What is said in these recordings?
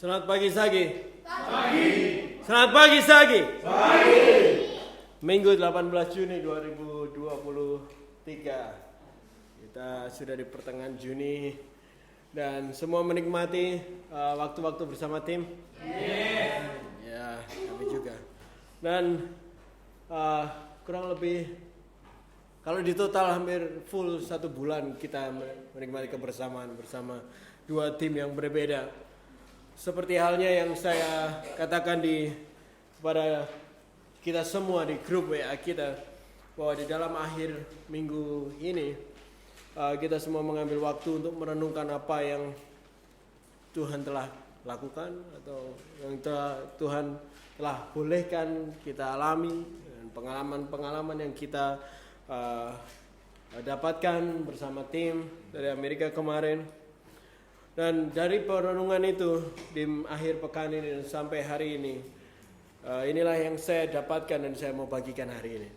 Selamat pagi Sagi. Pagi. Selamat pagi Sagi. Pagi. Minggu 18 Juni 2023. Kita sudah di pertengahan Juni dan semua menikmati waktu-waktu bersama tim. Ya, kami juga. Dan kurang lebih kalau di total hampir full 1 bulan kita menikmati kebersamaan bersama dua tim yang berbeda. Seperti halnya yang saya katakan kepada kita semua di grup WA kita, bahwa di dalam akhir minggu ini kita semua mengambil waktu untuk merenungkan apa yang Tuhan telah lakukan atau yang Tuhan telah bolehkan kita alami, dan pengalaman-pengalaman yang kita dapatkan bersama tim dari Amerika kemarin. Dan dari perenungan itu di akhir pekan ini dan sampai hari ini, inilah yang saya dapatkan dan saya mau bagikan hari ini.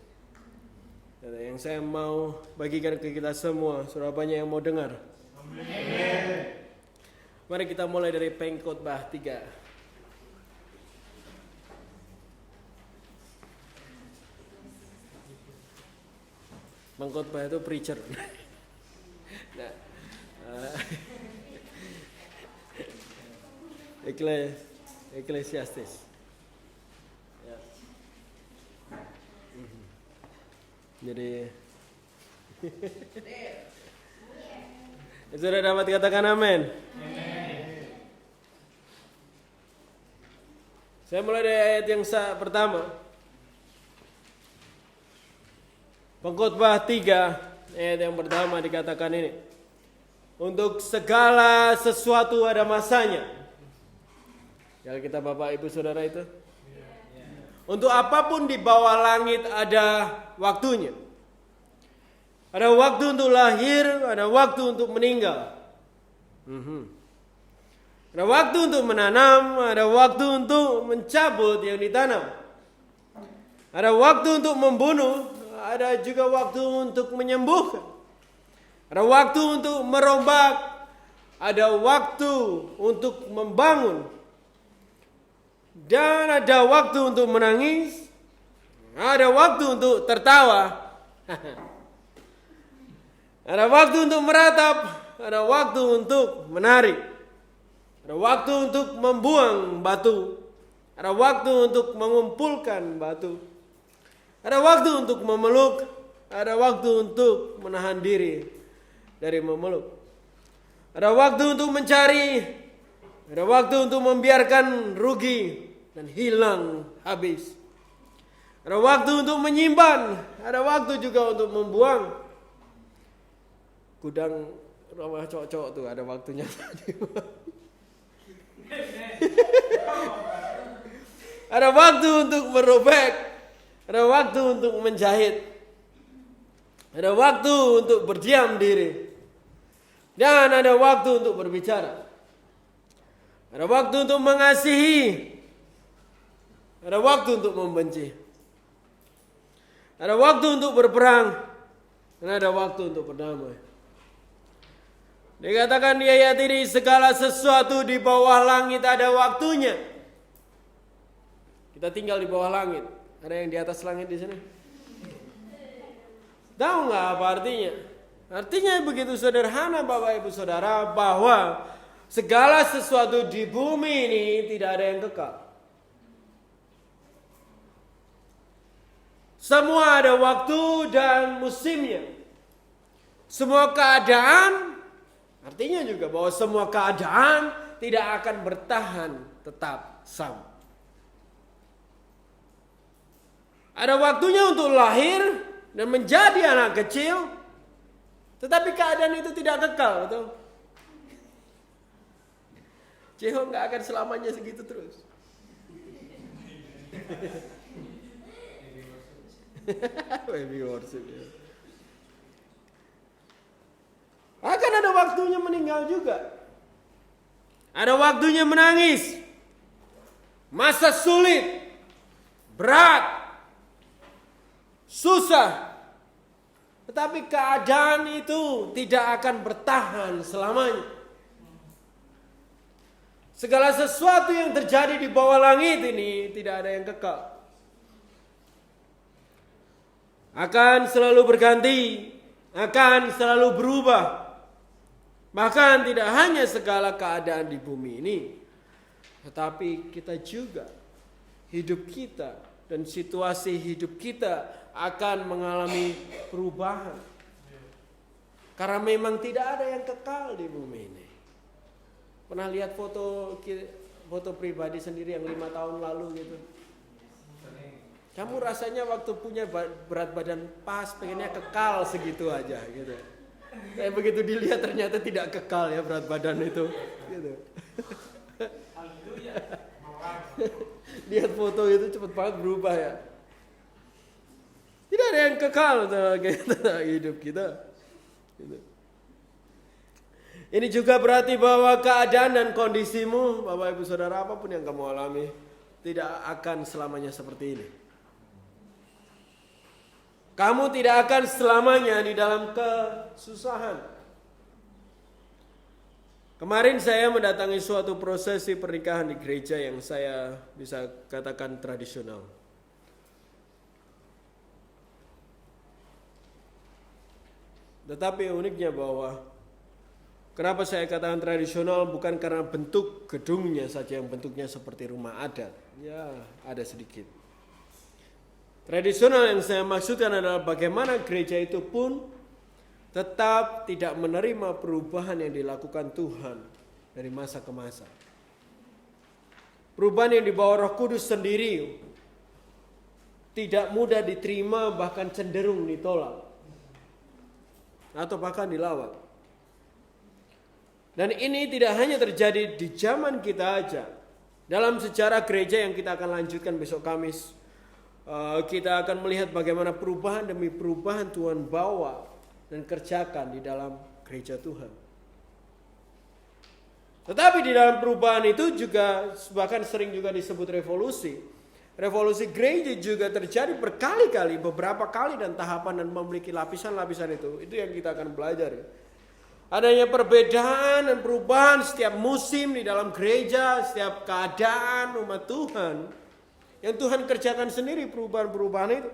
Dan yang saya mau bagikan ke kita semua, surah banyak yang mau dengar. Amin. Mari kita mulai dari Pengkhotbah 3. Pengkhotbah itu preacher. Nah, Ecclesiastes. Ya. Jadi sudah dapat katakan amin. Saya mulai dari ayat yang pertama. Pengkhotbah 3 ayat yang pertama dikatakan ini. Untuk segala sesuatu ada masanya. Ya, kita Bapak Ibu Saudara itu. Untuk apapun di bawah langit ada waktunya. Ada waktu untuk lahir, ada waktu untuk meninggal. Ada waktu untuk menanam, ada waktu untuk mencabut yang ditanam. Ada waktu untuk membunuh, ada juga waktu untuk menyembuhkan. Ada waktu untuk merombak, ada waktu untuk membangun. Dan ada waktu untuk menangis, ada waktu untuk tertawa, ada waktu untuk meratap, ada waktu untuk menari, ada waktu untuk membuang batu, ada waktu untuk mengumpulkan batu, ada waktu untuk memeluk, ada waktu untuk menahan diri dari memeluk, ada waktu untuk mencari, ada waktu untuk membiarkan rugi dan hilang habis. Ada waktu untuk menyimpan, ada waktu juga untuk membuang. Gudang rumah cowok-cowok tuh ada waktunya. Ada waktu untuk merobek, ada waktu untuk menjahit, ada waktu untuk berdiam diri, dan ada waktu untuk berbicara. Ada waktu untuk mengasihi, ada waktu untuk membenci, ada waktu untuk berperang, dan ada waktu untuk berdamai. Dikatakan di ayat ini, segala sesuatu di bawah langit ada waktunya. Kita tinggal di bawah langit. Ada yang di atas langit di sini? Tahu nggak apa artinya? Artinya begitu sederhana Bapak Ibu Saudara, bahwa segala sesuatu di bumi ini tidak ada yang kekal. Semua ada waktu dan musimnya. Semua keadaan, artinya juga bahwa semua keadaan tidak akan bertahan tetap sama. Ada waktunya untuk lahir dan menjadi anak kecil, tetapi keadaan itu tidak kekal, betul? Jeho nggak akan selamanya segitu terus. Baby worship ya. Akan ada waktunya meninggal juga. Ada waktunya menangis. Masa sulit, berat, susah. Tetapi keadaan itu tidak akan bertahan selamanya. Segala sesuatu yang terjadi di bawah langit ini tidak ada yang kekal. Akan selalu berganti, akan selalu berubah. Bahkan tidak hanya segala keadaan di bumi ini, tetapi kita juga, hidup kita dan situasi hidup kita akan mengalami perubahan. Karena memang tidak ada yang kekal di bumi ini. Pernah lihat foto pribadi sendiri yang 5 tahun lalu gitu? Kamu rasanya waktu punya berat badan pas, pengennya kekal segitu aja gitu. Kayak begitu dilihat ternyata tidak kekal ya berat badan itu gitu. Lihat foto itu cepet banget berubah ya. Tidak ada yang kekal hidup kita gitu. Ini juga berarti bahwa keadaan dan kondisimu, Bapak Ibu Saudara, apapun yang kamu alami, tidak akan selamanya seperti ini. Kamu tidak akan selamanya di dalam kesusahan. Kemarin saya mendatangi suatu prosesi pernikahan di gereja yang saya bisa katakan tradisional. Tetapi uniknya bahwa kenapa saya katakan tradisional, bukan karena bentuk gedungnya saja yang bentuknya seperti rumah adat. Ya, ada sedikit. Tradisional yang saya maksudkan adalah bagaimana gereja itu pun tetap tidak menerima perubahan yang dilakukan Tuhan dari masa ke masa. Perubahan yang dibawa Roh Kudus sendiri tidak mudah diterima, bahkan cenderung ditolak atau bahkan dilawan. Dan ini tidak hanya terjadi di zaman kita aja. Dalam sejarah gereja yang kita akan lanjutkan besok Kamis, kita akan melihat bagaimana perubahan demi perubahan Tuhan bawa dan kerjakan di dalam gereja Tuhan. Tetapi di dalam perubahan itu juga bahkan sering juga disebut revolusi. Revolusi gereja juga terjadi berkali-kali, beberapa kali dan tahapan dan memiliki lapisan-lapisan itu. Itu yang kita akan belajar. Adanya perbedaan dan perubahan setiap musim di dalam gereja, setiap keadaan umat Tuhan yang Tuhan kerjakan sendiri perubahan-perubahan itu.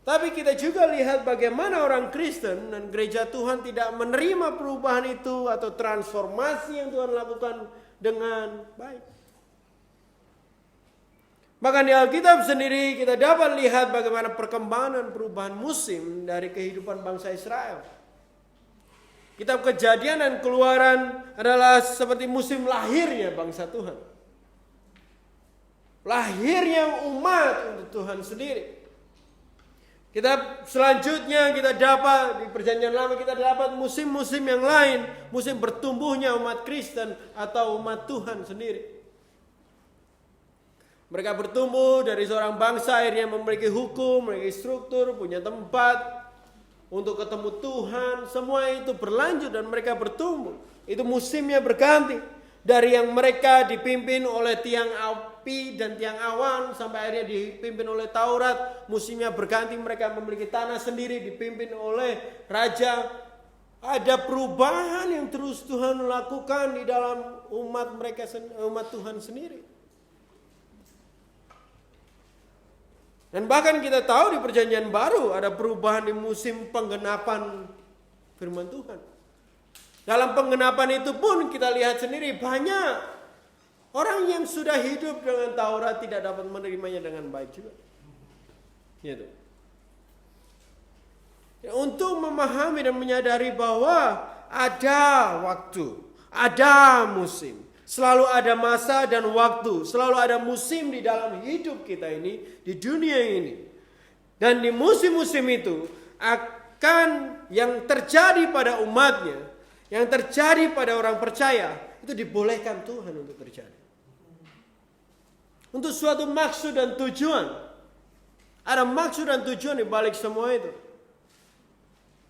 Tapi kita juga lihat bagaimana orang Kristen dan gereja Tuhan tidak menerima perubahan itu atau transformasi yang Tuhan lakukan dengan baik. Bahkan di Alkitab sendiri kita dapat lihat bagaimana perkembangan dan perubahan musim dari kehidupan bangsa Israel. Kitab Kejadian dan Keluaran adalah seperti musim lahirnya bangsa Tuhan. Lahirnya umat untuk Tuhan sendiri. Kita selanjutnya kita dapat di Perjanjian Lama kita dapat musim-musim yang lain, musim bertumbuhnya umat Kristen atau umat Tuhan sendiri. Mereka bertumbuh dari seorang bangsa akhirnya memiliki hukum, memiliki struktur, punya tempat untuk ketemu Tuhan. Semua itu berlanjut dan mereka bertumbuh. Itu musimnya berganti. Dari yang mereka dipimpin oleh tiang api dan tiang awan sampai akhirnya dipimpin oleh Taurat. Musimnya berganti, mereka memiliki tanah sendiri dipimpin oleh raja. Ada perubahan yang terus Tuhan lakukan di dalam umat mereka, umat Tuhan sendiri. Dan bahkan kita tahu di Perjanjian Baru ada perubahan di musim penggenapan firman Tuhan. Dalam penggenapan itu pun kita lihat sendiri banyak orang yang sudah hidup dengan Taurat tidak dapat menerimanya dengan baik juga. Gitu. Ya, untuk memahami dan menyadari bahwa ada waktu, ada musim. Selalu ada masa dan waktu, selalu ada musim di dalam hidup kita ini, di dunia ini. Dan di musim-musim itu akan yang terjadi pada umatnya, yang terjadi pada orang percaya, itu dibolehkan Tuhan untuk terjadi. Untuk suatu maksud dan tujuan. Ada maksud dan tujuan di balik semua itu.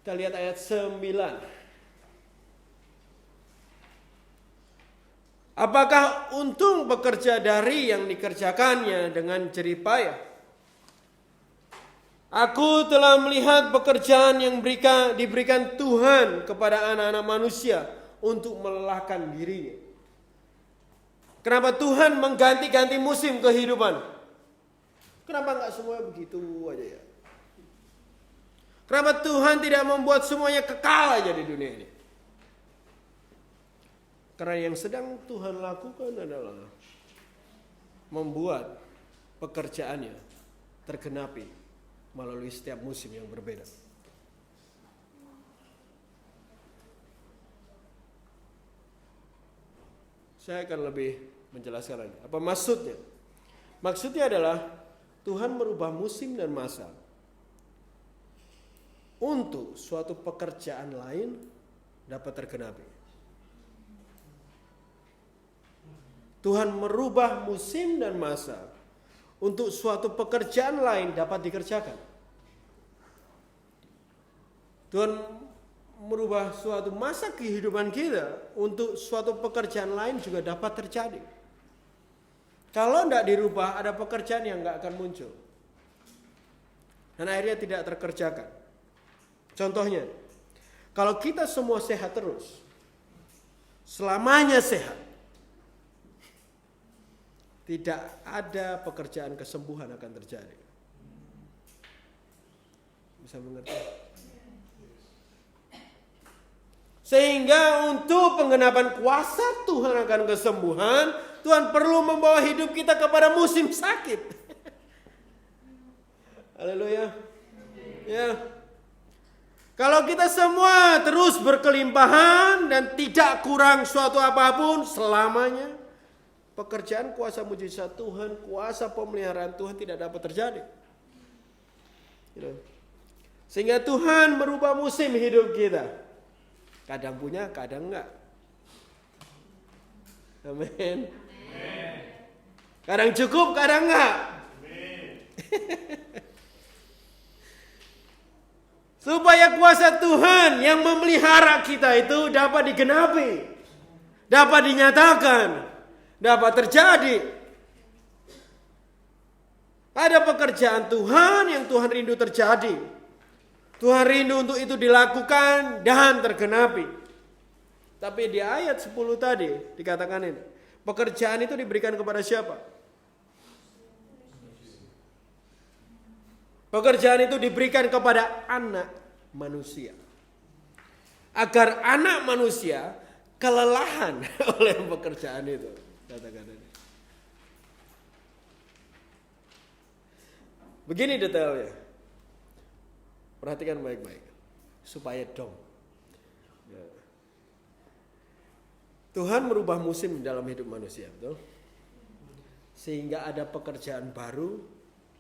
Kita lihat ayat 9. Apakah untung bekerja dari yang dikerjakannya dengan jerih payah? Aku telah melihat pekerjaan yang diberikan Tuhan kepada anak-anak manusia untuk melelahkan dirinya. Kenapa Tuhan mengganti-ganti musim kehidupan? Kenapa nggak semuanya begitu aja ya? Kenapa Tuhan tidak membuat semuanya kekal aja di dunia ini? Karena yang sedang Tuhan lakukan adalah membuat pekerjaannya tergenapi melalui setiap musim yang berbeda. Saya akan lebih menjelaskan lagi. Apa maksudnya? Maksudnya adalah Tuhan merubah musim dan masa untuk suatu pekerjaan lain dapat tergenapi. Tuhan merubah musim dan masa untuk suatu pekerjaan lain dapat dikerjakan. Tuhan merubah suatu masa kehidupan kita untuk suatu pekerjaan lain juga dapat terjadi. Kalau tidak dirubah, ada pekerjaan yang nggak akan muncul. Dan akhirnya tidak terkerjakan. Contohnya, kalau kita semua sehat terus, selamanya sehat, tidak ada pekerjaan kesembuhan akan terjadi. Bisa mengerti? Sehingga untuk penggenapan kuasa Tuhan akan kesembuhan, Tuhan perlu membawa hidup kita kepada musim sakit. Haleluya. Ya. Kalau kita semua terus berkelimpahan dan tidak kurang suatu apapun selamanya, pekerjaan kuasa mujizat Tuhan, kuasa pemeliharaan Tuhan tidak dapat terjadi. Sehingga Tuhan merubah musim hidup kita. Kadang punya, kadang enggak. Amin. Kadang cukup, kadang enggak. Supaya kuasa Tuhan yang memelihara kita itu dapat digenapi, dapat dinyatakan, dapat terjadi. Ada pekerjaan Tuhan yang Tuhan rindu terjadi. Tuhan rindu untuk itu dilakukan dan tergenapi. Tapi di ayat 10 tadi dikatakan ini, pekerjaan itu diberikan kepada siapa? Pekerjaan itu diberikan kepada anak manusia. Agar anak manusia kelelahan oleh pekerjaan itu. Katakan ini. Begini detailnya. Perhatikan baik-baik. Supaya dong. Ya. Tuhan merubah musim dalam hidup manusia. Betul? Sehingga ada pekerjaan baru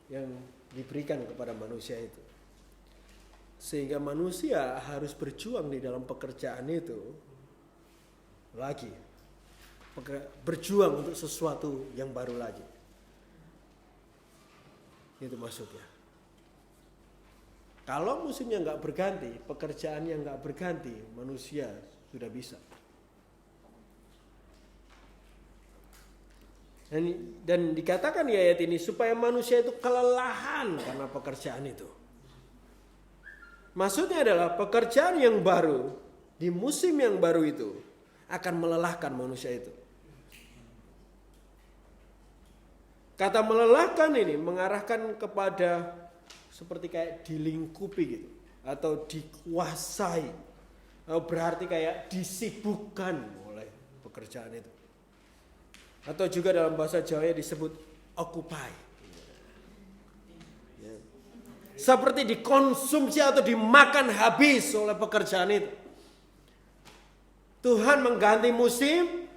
yang diberikan kepada manusia itu. Sehingga manusia harus berjuang di dalam pekerjaan itu lagi. Berjuang untuk sesuatu yang baru lagi. Itu maksudnya. Kalau musimnya nggak berganti, pekerjaannya nggak berganti, manusia sudah bisa. Dan dikatakan di ayat ini supaya manusia itu kelelahan karena pekerjaan itu. Maksudnya adalah pekerjaan yang baru di musim yang baru itu akan melelahkan manusia itu. Kata melelahkan ini mengarahkan kepada seperti kayak dilingkupi gitu atau dikuasai. Berarti kayak disibukkan oleh pekerjaan itu. Atau juga dalam bahasa Jawa disebut occupy. Ya. Seperti dikonsumsi atau dimakan habis oleh pekerjaan itu. Tuhan mengganti musim,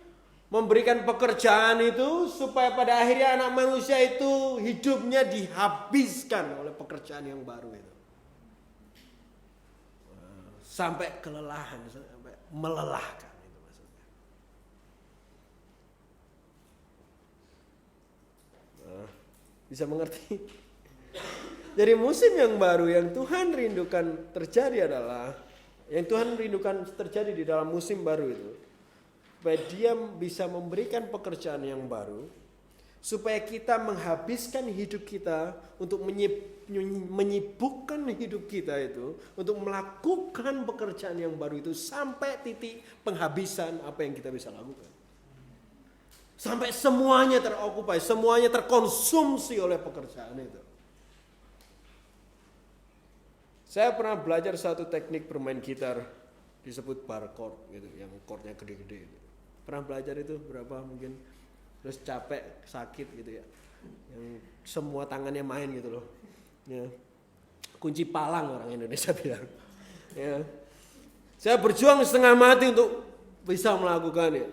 memberikan pekerjaan itu supaya pada akhirnya anak manusia itu hidupnya dihabiskan oleh pekerjaan yang baru itu. Sampai kelelahan, sampai melelahkan. Bisa mengerti? Jadi musim yang baru yang Tuhan rindukan terjadi adalah yang Tuhan rindukan terjadi di dalam musim baru itu, supaya Dia bisa memberikan pekerjaan yang baru, supaya kita menghabiskan hidup kita untuk menyibukkan hidup kita itu untuk melakukan pekerjaan yang baru itu sampai titik penghabisan apa yang kita bisa lakukan. Sampai semuanya terokupai, semuanya terkonsumsi oleh pekerjaan itu. Saya pernah belajar satu teknik bermain gitar disebut bar chord gitu, yang chordnya gede-gede gitu. Pernah belajar itu berapa mungkin? Terus capek, sakit gitu ya. Yang semua tangannya main gitu loh. Ya. Kunci palang orang Indonesia bilang. Ya. Saya berjuang setengah mati untuk bisa melakukannya.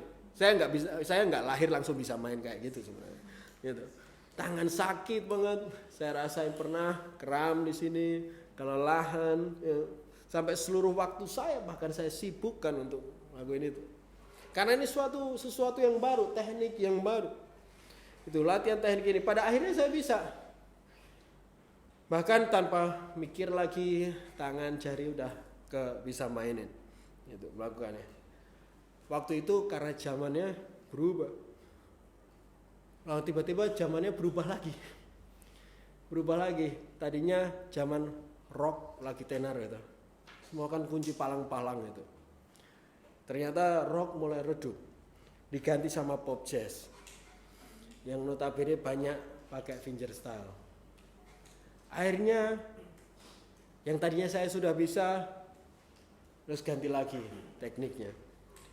Saya nggak lahir langsung bisa main kayak gitu sebenarnya. Gitu. Tangan sakit banget, saya rasain pernah kram di sini. Kelelahan, ya, sampai seluruh waktu saya bahkan saya sibukkan untuk lakuin itu. Karena ini sesuatu yang baru, teknik yang baru. Itu latihan teknik ini. Pada akhirnya saya bisa. Bahkan tanpa mikir lagi, tangan jari udah bisa mainin. Itu melakukannya. Waktu itu karena zamannya berubah. Lalu tiba-tiba zamannya berubah lagi. Tadinya zaman rock lagi tenar gitu. Semua kan kunci palang-palang gitu. Ternyata rock mulai redup. Diganti sama pop jazz. Yang notabene banyak pakai fingerstyle. Akhirnya yang tadinya saya sudah bisa, terus ganti lagi tekniknya.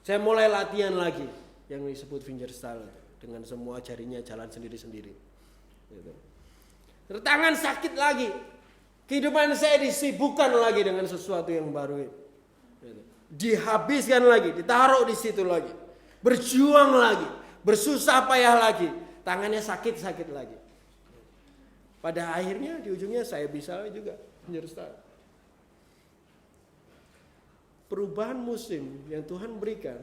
Saya mulai latihan lagi yang disebut fingerstyle dengan semua jarinya jalan sendiri-sendiri. Gitu. Terus tangan sakit lagi. Kehidupan saya disibukkan lagi dengan sesuatu yang baru. Dihabiskan lagi, ditaruh di situ lagi. Berjuang lagi, bersusah payah lagi. Tangannya sakit lagi. Pada akhirnya di ujungnya saya bisa juga fingerstyle. Perubahan musim yang Tuhan berikan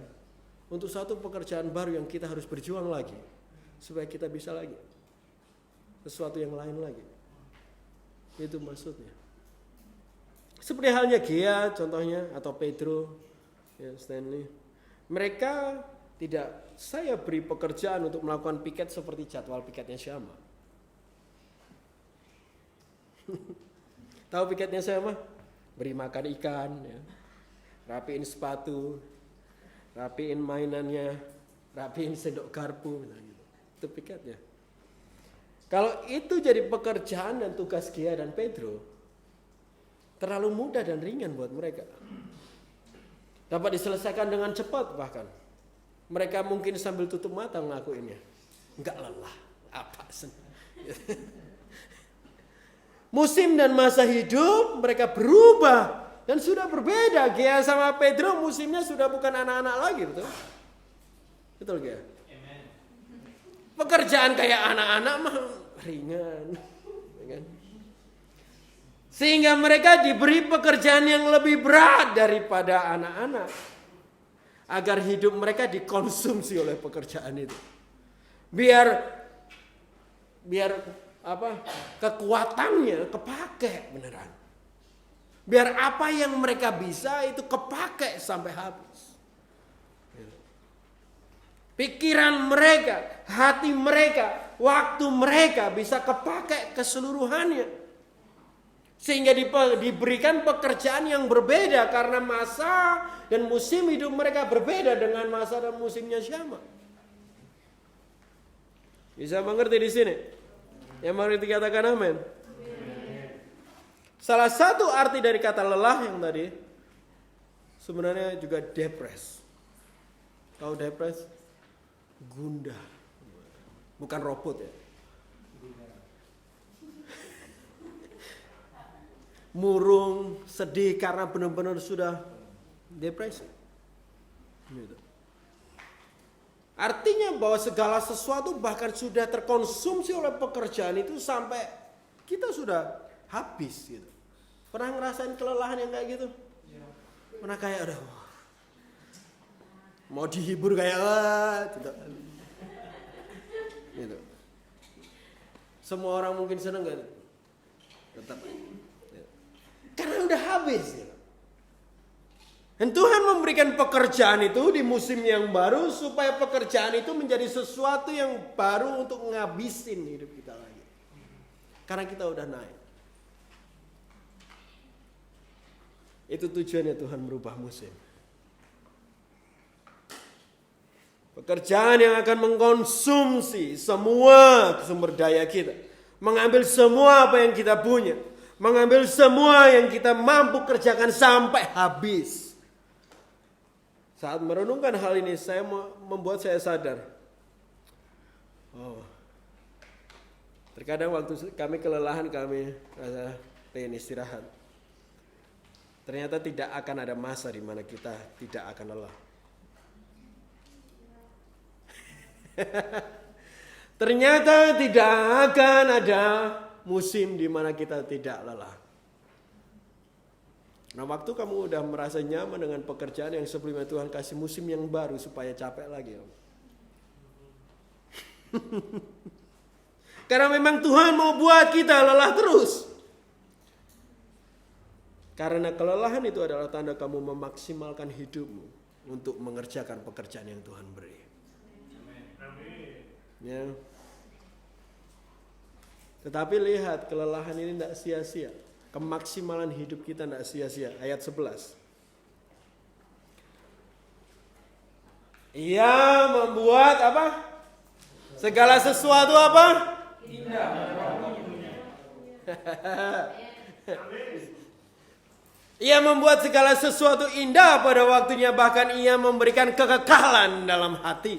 untuk satu pekerjaan baru yang kita harus berjuang lagi. Supaya kita bisa lagi. Sesuatu yang lain lagi. Itu maksudnya. Seperti halnya Gea contohnya atau Pedro, ya, Stanley. Mereka tidak saya beri pekerjaan untuk melakukan piket seperti jadwal piketnya Syama. Tahu piketnya Syama? Beri makan ikan, ya. Rapiin sepatu, rapiin mainannya, rapiin sendok garpu, gitu. Itu piketnya. Kalau itu jadi pekerjaan dan tugas Gea dan Pedro, terlalu mudah dan ringan buat mereka. Dapat diselesaikan dengan cepat bahkan. Mereka mungkin sambil tutup mata ngelakuinnya. Enggak lelah. Apa sen? Musim dan masa hidup mereka berubah dan sudah berbeda. Gea sama Pedro musimnya sudah bukan anak-anak lagi, betul? Betul Gea? Pekerjaan kayak anak-anak mah ringan, kan? Sehingga mereka diberi pekerjaan yang lebih berat daripada anak-anak, agar hidup mereka dikonsumsi oleh pekerjaan itu. Biar kekuatannya kepake beneran. Biar apa yang mereka bisa itu kepake sampai habis. Pikiran mereka, hati mereka, waktu mereka bisa kepakai keseluruhannya. Sehingga diberikan pekerjaan yang berbeda karena masa dan musim hidup mereka berbeda dengan masa dan musimnya Syama. Bisa mengerti di sini? Yang mengerti katakan amin. Salah satu arti dari kata lelah yang tadi sebenarnya juga depres. Tahu depres? Gundah, bukan robot ya. Murung, sedih karena benar-benar sudah depresi. Gitu. Artinya bahwa segala sesuatu bahkan sudah terkonsumsi oleh pekerjaan itu sampai kita sudah habis gitu. Pernah ngerasain kelelahan yang kayak gitu? Pernah kayak mau dihibur kayak gitu. Semua orang mungkin seneng gak? Tetap karena udah habis gitu. Dan Tuhan memberikan pekerjaan itu di musim yang baru supaya pekerjaan itu menjadi sesuatu yang baru untuk ngabisin hidup kita lagi. Karena kita udah naik. Itu tujuannya Tuhan merubah musim. Pekerjaan yang akan mengkonsumsi semua sumber daya kita. Mengambil semua apa yang kita punya. Mengambil semua yang kita mampu kerjakan sampai habis. Saat merenungkan hal ini, membuat saya sadar. Terkadang waktu kami kelelahan, kami rasa pengen istirahat. Ternyata tidak akan ada masa di mana kita tidak akan lelah. Ternyata tidak akan ada musim di mana kita tidak lelah. Nah, waktu kamu udah merasa nyaman dengan pekerjaan yang sebelumnya, Tuhan kasih musim yang baru supaya capek lagi. Karena memang Tuhan mau buat kita lelah terus. Karena kelelahan itu adalah tanda kamu memaksimalkan hidupmu untuk mengerjakan pekerjaan yang Tuhan beri. Ya. Tetapi lihat, kelelahan ini tidak sia-sia. Kemaksimalan hidup kita tidak sia-sia. Ayat 11. Ia membuat apa? Segala sesuatu apa? Indah. Ia membuat segala sesuatu indah pada waktunya. Bahkan ia memberikan kekekalan dalam hati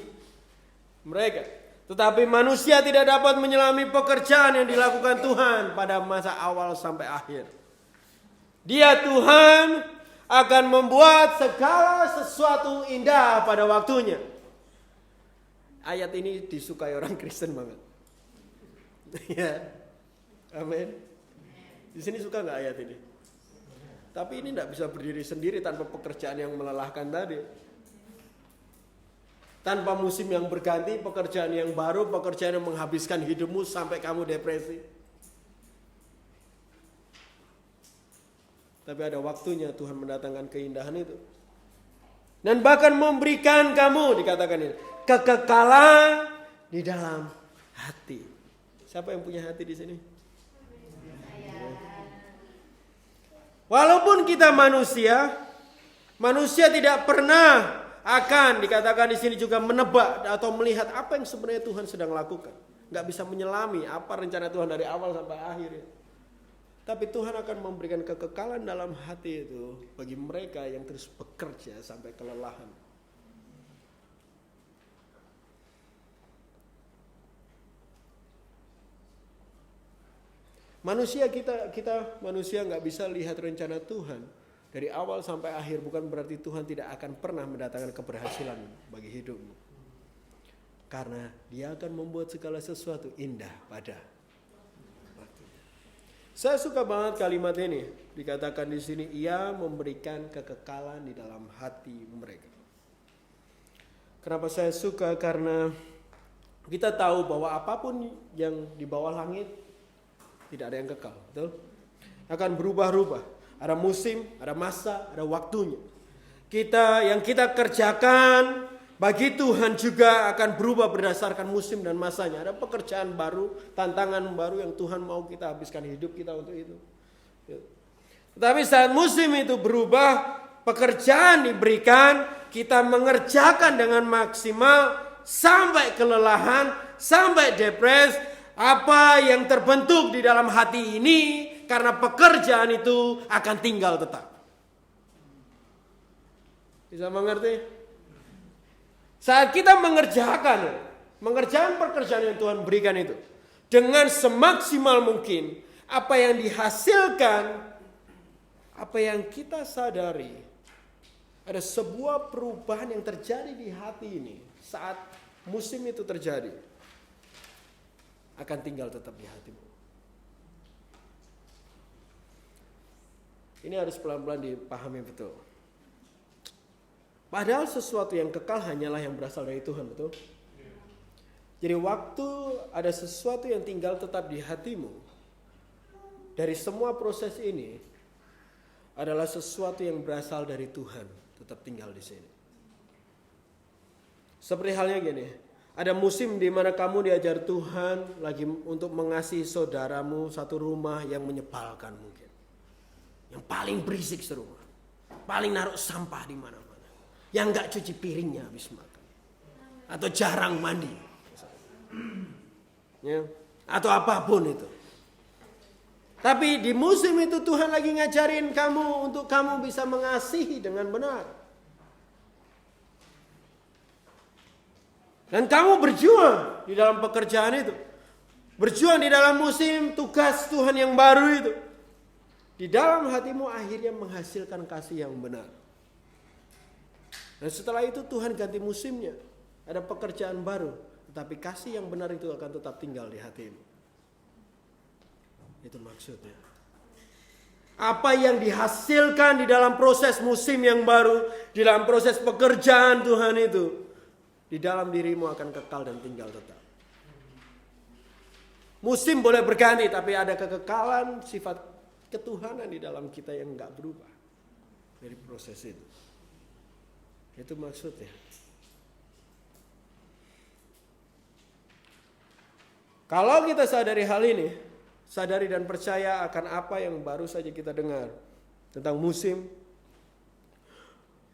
mereka. Tetapi manusia tidak dapat menyelami pekerjaan yang dilakukan Tuhan pada masa awal sampai akhir. Dia Tuhan akan membuat segala sesuatu indah pada waktunya. Ayat ini disukai orang Kristen banget. Ya, amin. Di sini suka nggak ayat ini? Tapi ini tidak bisa berdiri sendiri tanpa pekerjaan yang melelahkan tadi. Tanpa musim yang berganti, pekerjaan yang baru, pekerjaan yang menghabiskan hidupmu sampai kamu depresi. Tapi ada waktunya Tuhan mendatangkan keindahan itu. Dan bahkan memberikan kamu, dikatakan ini, kekekalan di dalam hati. Siapa yang punya hati di sini? Walaupun kita manusia tidak pernah akan dikatakan di sini juga menebak atau melihat apa yang sebenarnya Tuhan sedang lakukan. Nggak bisa menyelami apa rencana Tuhan dari awal sampai akhir. Tapi Tuhan akan memberikan kekekalan dalam hati itu bagi mereka yang terus bekerja sampai kelelahan. Manusia kita manusia nggak bisa lihat rencana Tuhan dari awal sampai akhir, bukan berarti Tuhan tidak akan pernah mendatangkan keberhasilan bagi hidupmu. Karena Dia akan membuat segala sesuatu indah pada waktunya. Saya suka banget kalimat ini. Dikatakan di sini, Ia memberikan kekekalan di dalam hati mereka. Kenapa saya suka? Karena kita tahu bahwa apapun yang di bawah langit tidak ada yang kekal, betul? Akan berubah-ubah. Ada musim, ada masa, ada waktunya. Yang kita kerjakan bagi Tuhan juga akan berubah berdasarkan musim dan masanya. Ada pekerjaan baru, tantangan baru yang Tuhan mau kita habiskan hidup kita untuk itu. Tetapi saat musim itu berubah, pekerjaan diberikan, kita mengerjakan dengan maksimal sampai kelelahan, sampai depresi. Apa yang terbentuk di dalam hati ini karena pekerjaan itu akan tinggal tetap. Bisa mengerti? Saat kita mengerjakan pekerjaan yang Tuhan berikan itu dengan semaksimal mungkin, apa yang dihasilkan, apa yang kita sadari, ada sebuah perubahan yang terjadi di hati ini saat musim itu terjadi. Akan tinggal tetap di hatimu. Ini harus pelan-pelan dipahami betul. Padahal sesuatu yang kekal hanyalah yang berasal dari Tuhan, betul? Jadi waktu ada sesuatu yang tinggal tetap di hatimu, dari semua proses ini adalah sesuatu yang berasal dari Tuhan, tetap tinggal di sini. Seperti halnya gini. Ada musim di mana kamu diajar Tuhan lagi untuk mengasihi saudaramu satu rumah yang menyebalkan mungkin. Yang paling berisik serumah. Paling naruh sampah di mana-mana. Yang gak cuci piringnya habis makan. atau jarang mandi, ya, atau apapun itu. Tapi di musim itu Tuhan lagi ngajarin kamu untuk kamu bisa mengasihi dengan benar. Dan kamu berjuang di dalam pekerjaan itu. Berjuang di dalam musim tugas Tuhan yang baru itu. Di dalam hatimu akhirnya menghasilkan kasih yang benar. Dan setelah itu Tuhan ganti musimnya. Ada pekerjaan baru. Tetapi kasih yang benar itu akan tetap tinggal di hatimu. Itu maksudnya. Apa yang dihasilkan di dalam proses musim yang baru, di dalam proses pekerjaan Tuhan itu, di dalam dirimu akan kekal dan tinggal tetap. Musim boleh berganti, tapi ada kekekalan sifat ketuhanan di dalam kita yang enggak berubah dari proses itu. Itu maksudnya. Kalau kita sadari hal ini, sadari dan percaya akan apa yang baru saja kita dengar tentang musim,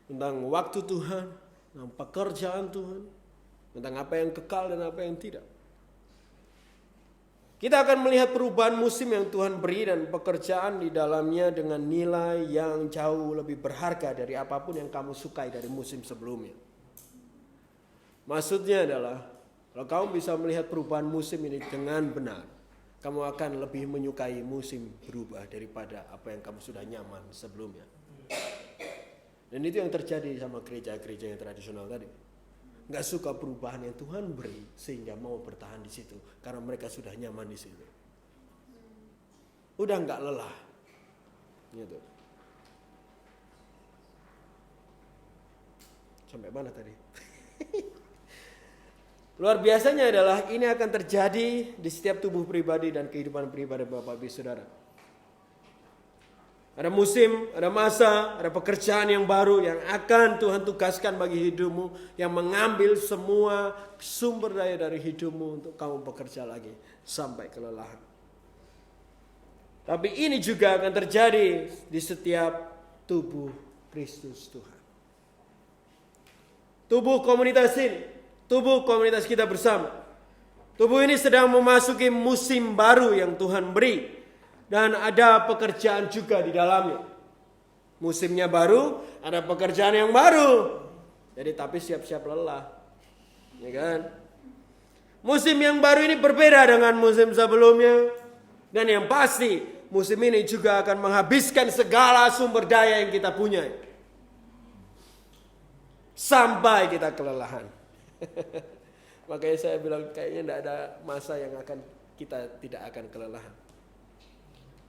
tentang waktu Tuhan, tentang pekerjaan Tuhan, tentang apa yang kekal dan apa yang tidak. Kita akan melihat perubahan musim yang Tuhan beri dan pekerjaan di dalamnya dengan nilai yang jauh lebih berharga dari apapun yang kamu sukai dari musim sebelumnya. Maksudnya adalah, kalau kamu bisa melihat perubahan musim ini dengan benar, kamu akan lebih menyukai musim berubah daripada apa yang kamu sudah nyaman sebelumnya. Dan itu yang terjadi sama gereja-gereja yang tradisional tadi. Nggak suka perubahan yang Tuhan beri sehingga mau bertahan di situ karena mereka sudah nyaman di situ. Udah nggak lelah, gitu. Sampai mana tadi? Luar biasanya adalah ini akan terjadi di setiap tubuh pribadi dan kehidupan pribadi Bapak Ibu Saudara. Ada musim, ada masa, ada pekerjaan yang baru yang akan Tuhan tugaskan bagi hidupmu, yang mengambil semua sumber daya dari hidupmu untuk kamu bekerja lagi sampai kelelahan. Tapi ini juga akan terjadi di setiap tubuh Kristus Tuhan. Tubuh komunitas ini, tubuh komunitas kita bersama. Tubuh ini sedang memasuki musim baru yang Tuhan beri. Dan ada pekerjaan juga di dalamnya. Musimnya baru, ada pekerjaan yang baru. Jadi tapi siap-siap lelah. Ya kan? Musim yang baru ini berbeda dengan musim sebelumnya. Dan yang pasti, musim ini juga akan menghabiskan segala sumber daya yang kita punya. Sampai kita kelelahan. Makanya saya bilang kayaknya tidak ada masa yang kita tidak akan kelelahan.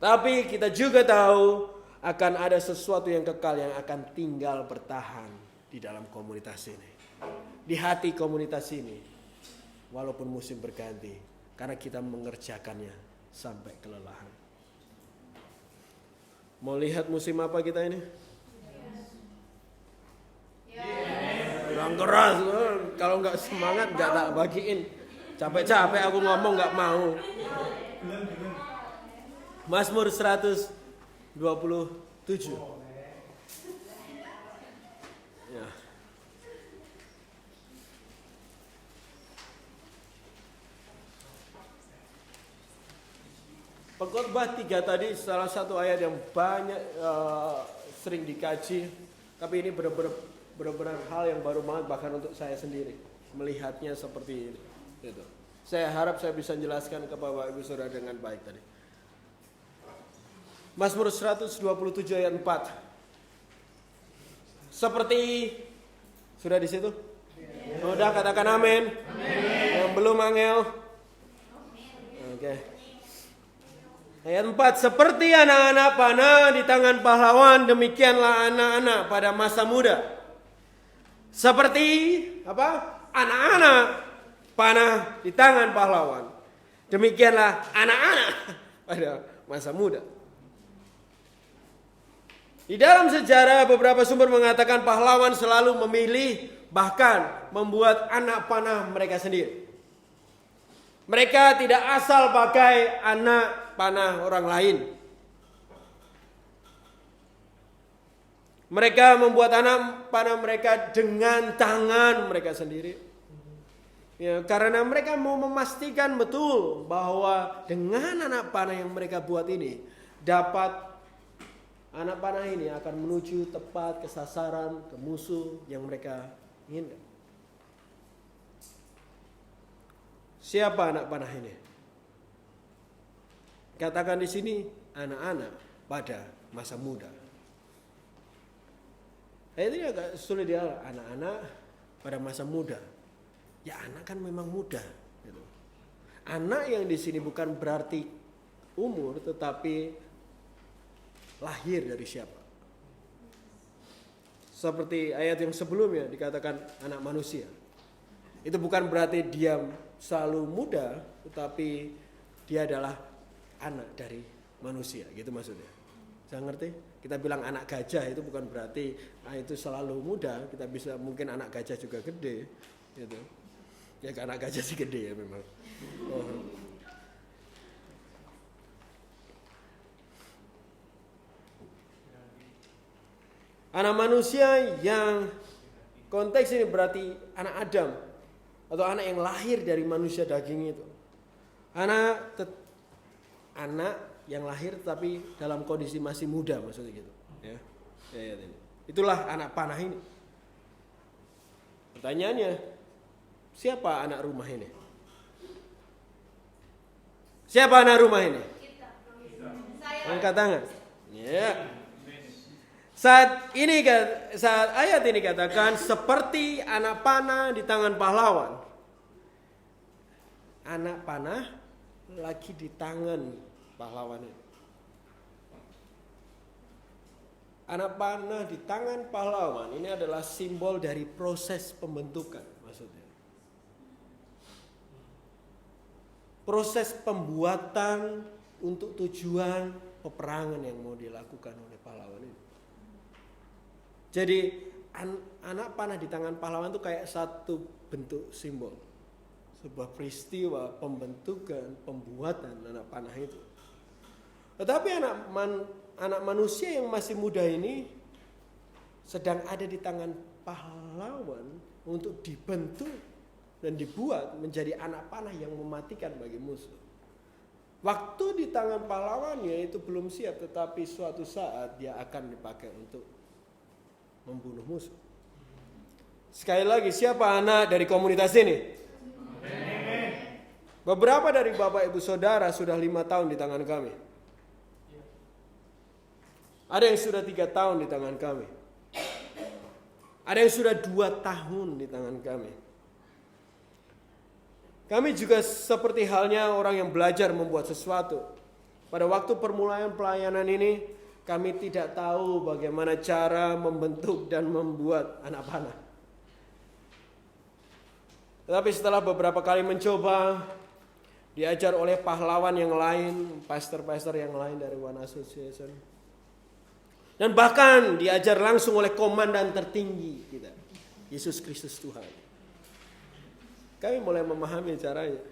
Tapi kita juga tahu akan ada sesuatu yang kekal yang akan tinggal bertahan di dalam komunitas ini. Di hati komunitas ini. Walaupun musim berganti. Karena kita mengerjakannya sampai kelelahan. Mau lihat musim apa kita ini? Kurang keras. Kalau nggak semangat nggak tak bagiin. Capek-capek aku ngomong nggak mau. Mazmur 127. Ya. Pengkhotbah 3 tadi salah satu ayat yang banyak sering dikaji, tapi ini benar-benar hal yang baru banget bahkan untuk saya sendiri melihatnya seperti ini. Gitu. Saya harap saya bisa jelaskan ke Bapak Ibu Saudara dengan baik tadi. Mazmur 127 ayat 4. Seperti sudah di situ? Sudah, katakan amin. Yang belum angel. Oke. Ayat 4, seperti anak-anak panah di tangan pahlawan, demikianlah anak-anak pada masa muda. Seperti apa? Anak-anak panah di tangan pahlawan, demikianlah anak-anak pada masa muda. Di dalam sejarah beberapa sumber mengatakan pahlawan selalu memilih bahkan membuat anak panah mereka sendiri. Mereka tidak asal pakai anak panah orang lain. Mereka membuat anak panah mereka dengan tangan mereka sendiri. Ya, karena mereka mau memastikan betul bahwa dengan anak panah yang mereka buat ini anak panah ini akan menuju tepat ke sasaran, ke musuh yang mereka inginkan. Siapa anak panah ini? Katakan di sini anak-anak pada masa muda. Ini agak sulit dia, anak-anak pada masa muda. Ya anak kan memang muda. Gitu. Anak yang di sini bukan berarti umur, tetapi lahir dari siapa. Seperti ayat yang sebelumnya dikatakan anak manusia. Itu bukan berarti dia selalu muda, tetapi dia adalah anak dari manusia. Gitu maksudnya. Saya ngerti? Kita bilang anak gajah itu bukan berarti itu selalu muda. Kita bisa mungkin anak gajah juga gede. Gitu. Ya anak gajah sih gede ya memang. Anak manusia yang konteks ini berarti anak Adam atau anak yang lahir dari manusia daging itu. Anak yang lahir tapi dalam kondisi masih muda maksudnya gitu. Ya. Itulah anak panah ini. Pertanyaannya, siapa anak rumah ini? Siapa anak rumah ini? Angkat tangan. Ya. Saat ayat ini katakan seperti anak panah di tangan pahlawan. Anak panah lagi di tangan pahlawan ini. Anak panah di tangan pahlawan ini adalah simbol dari proses pembentukan maksudnya. Proses pembuatan untuk tujuan peperangan yang mau dilakukan oleh pahlawan ini. Jadi anak panah di tangan pahlawan itu kayak satu bentuk simbol. Sebuah peristiwa pembentukan, pembuatan anak panah itu. Tetapi anak manusia yang masih muda ini sedang ada di tangan pahlawan untuk dibentuk dan dibuat menjadi anak panah yang mematikan bagi musuh. Waktu di tangan pahlawannya itu belum siap, tetapi suatu saat dia akan dipakai untuk membunuh musuh. Sekali lagi, siapa anak dari komunitas ini? Beberapa dari bapak ibu saudara sudah 5 tahun di tangan kami. Ada yang sudah 3 tahun di tangan kami. Ada yang sudah 2 tahun di tangan kami. Kami juga seperti halnya orang yang belajar membuat sesuatu. Pada waktu permulaan pelayanan ini, kami tidak tahu bagaimana cara membentuk dan membuat anak panah. Tetapi setelah beberapa kali mencoba, diajar oleh pahlawan yang lain, pastor-pastor yang lain dari One Association, dan bahkan diajar langsung oleh komandan tertinggi kita, Yesus Kristus Tuhan. Kami mulai memahami caranya.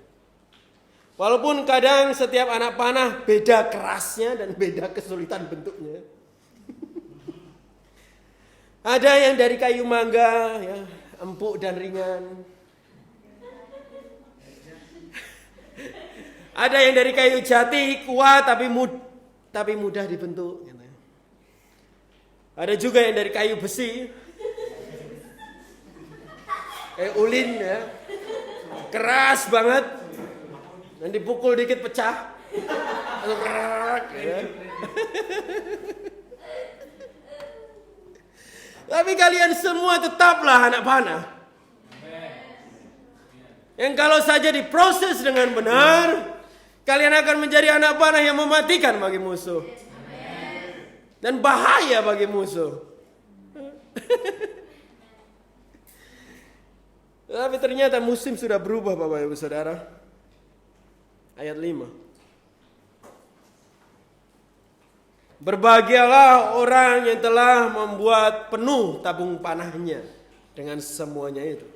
Walaupun kadang setiap anak panah beda kerasnya dan beda kesulitan bentuknya. Ada yang dari kayu mangga, ya, empuk dan ringan. Ada yang dari kayu jati, kuat tapi mudah dibentuk. Ada juga yang dari kayu besi, kayak ulin ya, keras banget, dan dipukul dikit pecah. Ya. Tapi kalian semua tetaplah anak panah. Yang kalau saja diproses dengan benar, kalian akan menjadi anak panah yang mematikan bagi musuh. Dan bahaya bagi musuh. Tapi ternyata musim sudah berubah Bapak Ibu Saudara. Ayat 5. Berbahagialah orang yang telah membuat penuh tabung panahnya dengan semuanya itu.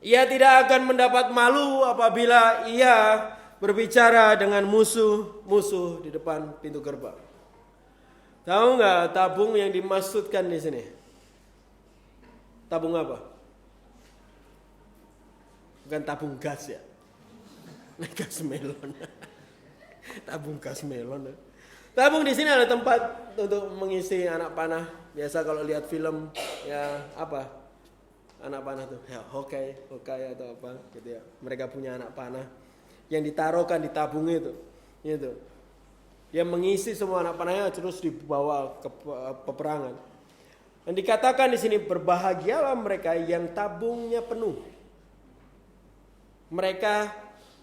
Ia tidak akan mendapat malu apabila ia berbicara dengan musuh-musuh di depan pintu gerbang. Tahu nggak tabung yang dimaksudkan di sini? Tabung apa? Bukan tabung gas ya. Gas melon. Tabung gas melon. Tabung di sini adalah tempat untuk mengisi anak panah. Biasa kalau lihat film ya apa? Anak panah tuh ya hokai atau apa gitu ya. Mereka punya anak panah yang ditaruhkan di tabung itu. Gitu. Yang mengisi semua anak panahnya terus dibawa ke peperangan. Dan dikatakan di sini berbahagialah mereka yang tabungnya penuh. Mereka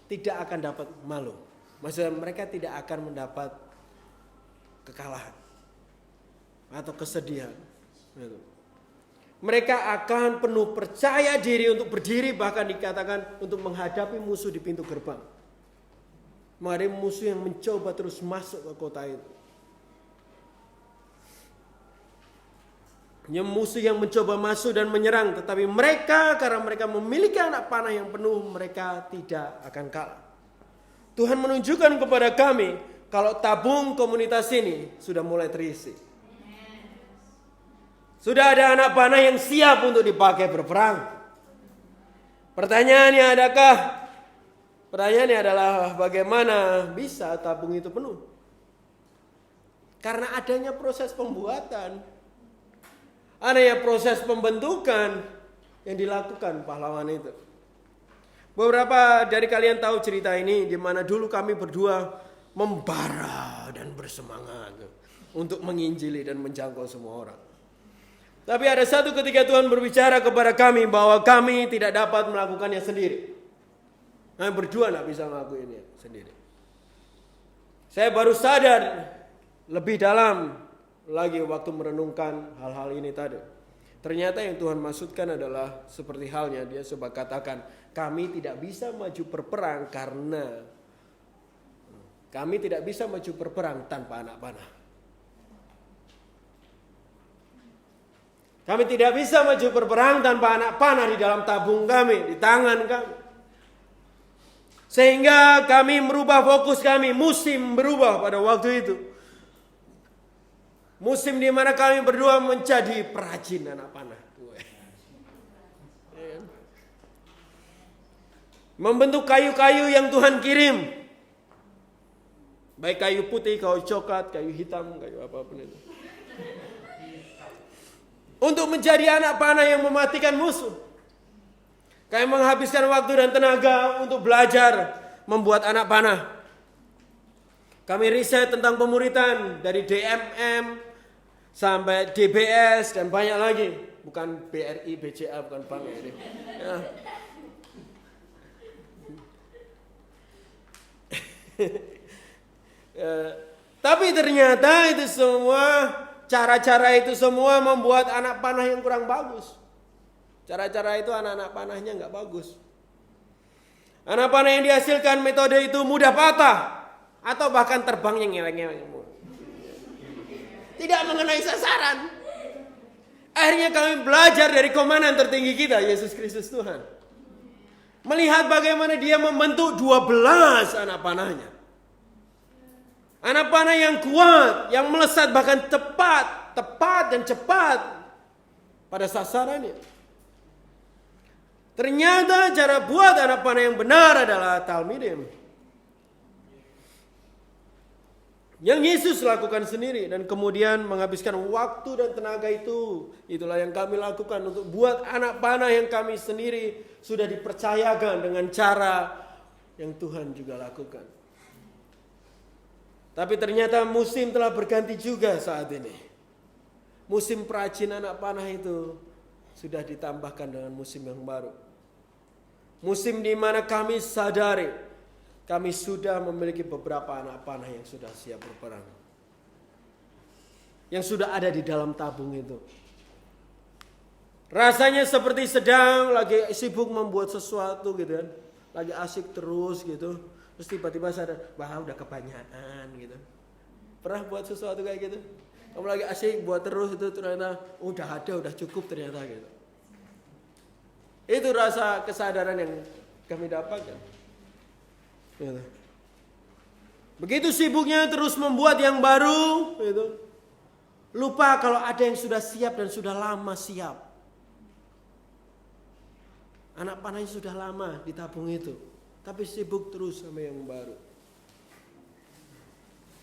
tidak akan dapat malu. Maksudnya mereka tidak akan mendapat kekalahan atau kesedihan. Mereka akan penuh percaya diri untuk berdiri, bahkan dikatakan untuk menghadapi musuh di pintu gerbang. Menghadapi musuh yang mencoba terus masuk ke kota itu. Yang musuh yang mencoba masuk dan menyerang, tetapi mereka karena mereka memiliki anak panah yang penuh, mereka tidak akan kalah. Tuhan menunjukkan kepada kami kalau tabung komunitas ini sudah mulai terisi. Sudah ada anak panah yang siap untuk dipakai berperang. Pertanyaannya adalah bagaimana bisa tabung itu penuh? Karena adanya proses pembuatan. Adanya proses pembentukan yang dilakukan pahlawan itu. Beberapa dari kalian tahu cerita ini di mana dulu kami berdua membara dan bersemangat untuk menginjili dan menjangkau semua orang. Tapi ada satu ketika Tuhan berbicara kepada kami bahwa kami tidak dapat melakukannya sendiri. Kami berdua tidak bisa melakukannya sendiri. Saya baru sadar lebih dalam lagi waktu merenungkan hal-hal ini tadi. Ternyata yang Tuhan maksudkan adalah seperti halnya dia coba katakan, kami tidak bisa maju berperang karena kami tidak bisa maju berperang tanpa anak panah. Kami tidak bisa maju berperang tanpa anak panah di dalam tabung kami, di tangan kami. Sehingga kami merubah fokus kami, musim berubah pada waktu itu. Musim di mana kami berdua menjadi perajin anak panah. Membentuk kayu-kayu yang Tuhan kirim. Baik kayu putih, kayu coklat, kayu hitam, kayu apapun itu. Untuk menjadi anak panah yang mematikan musuh. Kami menghabiskan waktu dan tenaga untuk belajar membuat anak panah. Kami riset tentang pemuritan dari DMM sampai DBS dan banyak lagi. Bukan BRI, BCA, bukan bank ini. Ya. Tapi ternyata itu semua, cara-cara itu semua membuat anak panah yang kurang bagus. Cara-cara itu anak-anak panahnya nggak bagus. Anak panah yang dihasilkan metode itu mudah patah atau bahkan terbangnya ngewek-ngewek. Tidak mengenai sasaran. Akhirnya kami belajar dari komandan tertinggi kita, Yesus Kristus Tuhan. Melihat bagaimana dia membentuk 12 anak panahnya. Anak panah yang kuat, yang melesat bahkan tepat dan cepat pada sasarannya. Ternyata cara buat anak panah yang benar adalah talmidim. Yang Yesus lakukan sendiri dan kemudian menghabiskan waktu dan tenaga itu. Itulah yang kami lakukan untuk buat anak panah yang kami sendiri sudah dipercayakan dengan cara yang Tuhan juga lakukan. Tapi ternyata musim telah berganti juga saat ini. Musim perajin anak panah itu sudah ditambahkan dengan musim yang baru. Musim di mana kami sadari kami sudah memiliki beberapa anak panah yang sudah siap berperang. Yang sudah ada di dalam tabung itu. Rasanya seperti sedang lagi sibuk membuat sesuatu gitu kan. Lagi asik terus gitu. Terus tiba-tiba sadar, wah udah kebanyakan gitu. Pernah buat sesuatu kayak gitu? Kamu lagi asik buat terus itu ternyata udah ada, udah cukup ternyata gitu. Itu rasa kesadaran yang kami dapatkan. Gitu. Begitu sibuknya terus membuat yang baru, gitu. Lupa kalau ada yang sudah siap dan sudah lama siap. Anak panahnya sudah lama ditabung itu, tapi sibuk terus sama yang baru.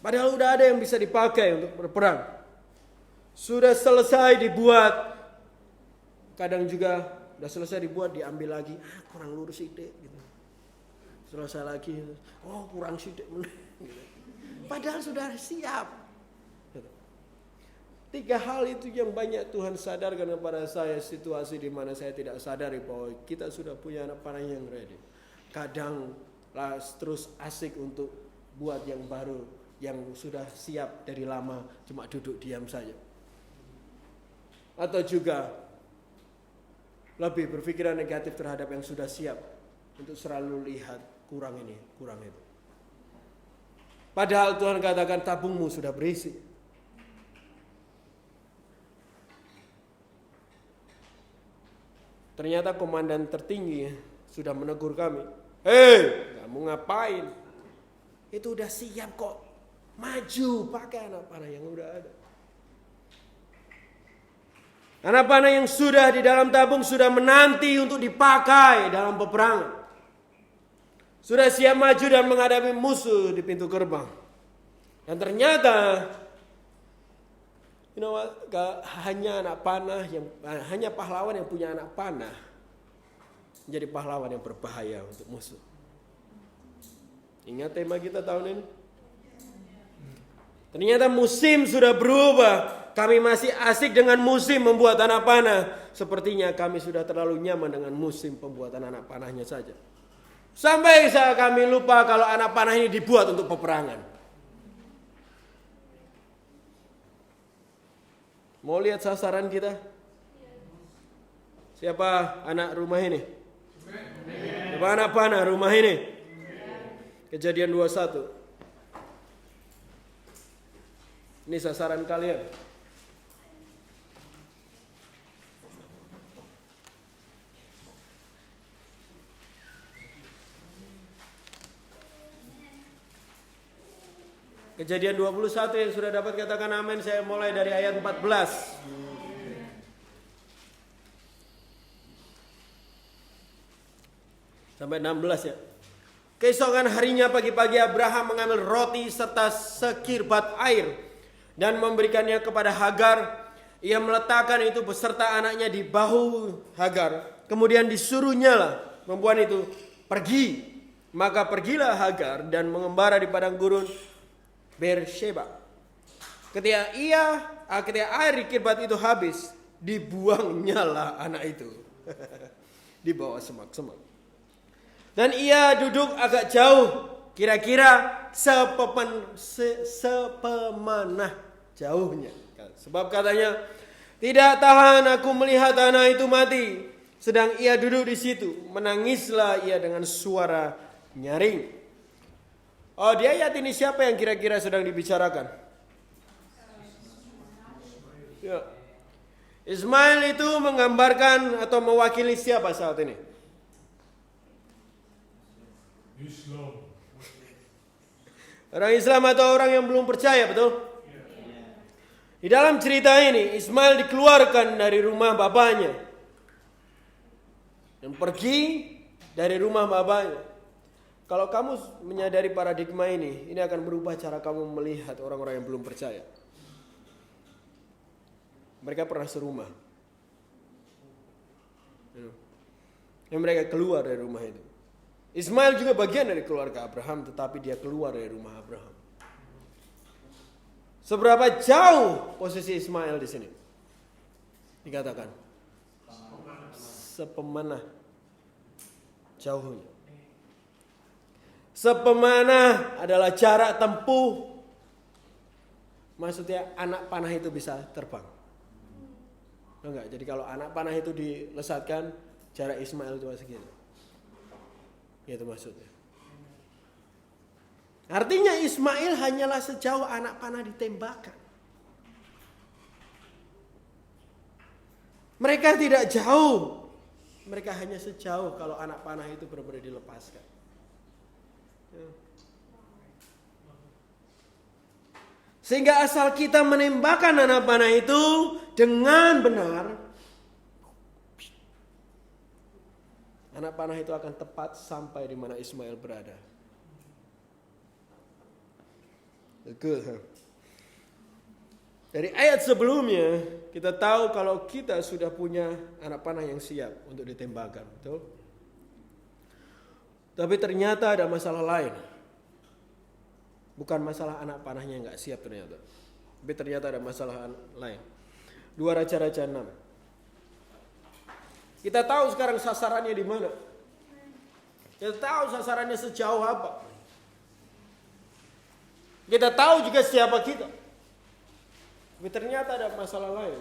Padahal udah ada yang bisa dipakai untuk berperang. Sudah selesai dibuat. Kadang juga udah selesai dibuat, diambil lagi. Kurang lurus sidik gitu. Selesai lagi. Oh kurang sidik. Gitu. Padahal sudah siap. Gitu. 3 hal itu yang banyak Tuhan sadarkan kepada saya. Situasi di mana saya tidak sadari bahwa kita sudah punya anak panah yang ready. Kadang terus asik untuk buat yang baru, yang sudah siap dari lama, cuma duduk diam saja. Atau juga lebih berpikiran negatif terhadap yang sudah siap, untuk selalu lihat kurang ini, kurang itu. Padahal Tuhan katakan tabungmu sudah berisi. Ternyata komandan tertinggi sudah menegur kami. Hei, kamu ngapain? Itu udah siap kok. Maju, pakai anak panah yang udah ada. Anak panah yang sudah di dalam tabung sudah menanti untuk dipakai dalam peperangan. Sudah siap maju dan menghadapi musuh di pintu gerbang. Dan ternyata hanya anak panah yang hanya pahlawan yang punya anak panah menjadi pahlawan yang berbahaya untuk musuh. Ingat tema kita tahun ini? Ternyata musim sudah berubah. Kami masih asik dengan musim membuat anak panah. Sepertinya kami sudah terlalu nyaman dengan musim pembuatan anak panahnya saja. Sampai kami lupa kalau anak panah ini dibuat untuk peperangan. Mau lihat sasaran kita? Siapa anak rumah ini? Siapa anak panah rumah ini? Kejadian 21. Ini sasaran kalian. Kejadian 21 yang sudah dapat katakan amin. Saya mulai dari ayat 14. Sampai 16 ya. Keesokan harinya pagi-pagi Abraham mengambil roti serta sekirbat air dan memberikannya kepada Hagar. Ia meletakkan itu beserta anaknya di bahu Hagar. Kemudian disuruhnya lah perempuan itu pergi. Maka pergilah Hagar dan mengembara di padang gurun Beersheba. Ketika air di kirbat itu habis, dibuangnya lah anak itu di bawah semak-semak. Dan ia duduk agak jauh, kira-kira sepemanah jauhnya. Sebab katanya, tidak tahan aku melihat anak itu mati. Sedang ia duduk di situ, menangislah ia dengan suara nyaring. Oh, di ayat ini siapa yang kira-kira sedang dibicarakan? Ya. Ismail itu menggambarkan atau mewakili siapa saat ini? Islam. Orang Islam atau orang yang belum percaya, betul? Di dalam cerita ini, Ismail dikeluarkan dari rumah bapaknya dan pergi dari rumah bapaknya. Kalau kamu menyadari paradigma ini akan berubah cara kamu melihat orang-orang yang belum percaya. Mereka pernah serumah. Dan mereka keluar dari rumah itu. Ismail juga bagian dari keluarga Abraham, tetapi dia keluar dari rumah Abraham. Seberapa jauh posisi Ismail di sini? Dikatakan sepemanah jauhnya. Sepemanah adalah jarak tempuh. Maksudnya anak panah itu bisa terbang. Enggak, jadi kalau anak panah itu dilesatkan, jarak Ismail itu segitu. Itu maksudnya. Artinya Ismail hanyalah sejauh anak panah ditembakkan. Mereka tidak jauh. Mereka hanya sejauh kalau anak panah itu benar-benar dilepaskan. Sehingga asal kita menembakkan anak panah itu dengan benar, anak panah itu akan tepat sampai di mana Ismail berada. Good. Dari ayat sebelumnya kita tahu kalau kita sudah punya anak panah yang siap untuk ditembakkan, betul? Tapi ternyata ada masalah lain. Bukan masalah anak panahnya yang nggak siap ternyata. Tapi ternyata ada masalah lain. 2 Raja-Raja 6. Kita tahu sekarang sasarannya di mana. Kita tahu sasarannya sejauh apa. Kita tahu juga siapa kita. Tapi ternyata ada masalah lain.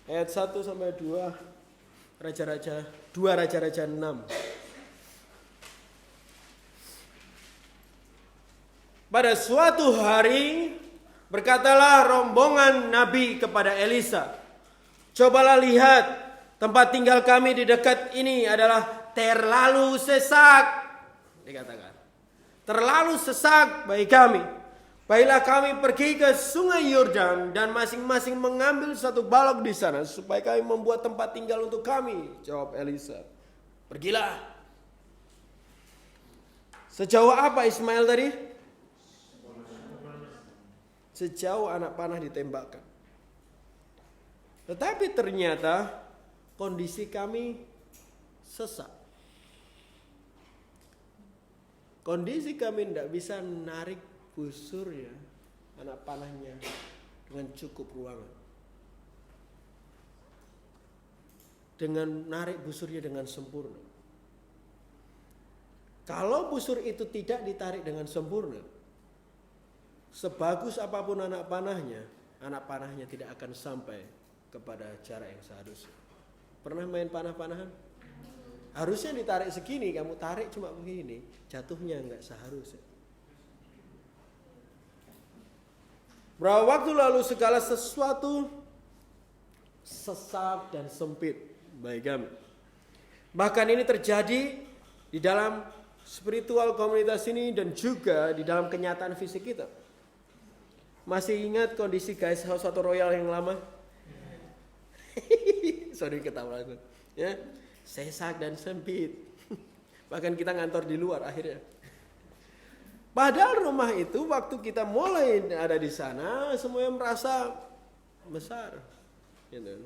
Ayat 1 sampai 2 Raja-Raja 6. Pada suatu hari berkatalah rombongan Nabi kepada Elisa, "Cobalah lihat, tempat tinggal kami di dekat ini adalah terlalu sesak." Dikatakan, terlalu sesak bagi kami. Baiklah kami pergi ke sungai Yordan dan masing-masing mengambil satu balok di sana supaya kami membuat tempat tinggal untuk kami. Jawab Elisa, "Pergilah." Sejauh apa Ismail tadi? Sejauh anak panah ditembakkan. Tetapi ternyata kondisi kami sesak. Kondisi kami tidak bisa narik busurnya, anak panahnya dengan cukup ruangan. Dengan narik busurnya dengan sempurna. Kalau busur itu tidak ditarik dengan sempurna, sebagus apapun anak panahnya tidak akan sampai kepada jarak yang seharusnya. Pernah main panah-panahan? Harusnya ditarik segini, kamu tarik cuma begini, jatuhnya enggak seharusnya. Berapa waktu lalu segala sesuatu sesak dan sempit bagi kami. Bahkan ini terjadi di dalam spiritual komunitas ini dan juga di dalam kenyataan fisik kita. Masih ingat kondisi guys house atau royal yang lama? Sorry ketawa aku. Ya, sesak dan sempit. Bahkan kita ngantor di luar akhirnya. Padahal rumah itu waktu kita mulai ada di sana semuanya merasa besar. Gitu.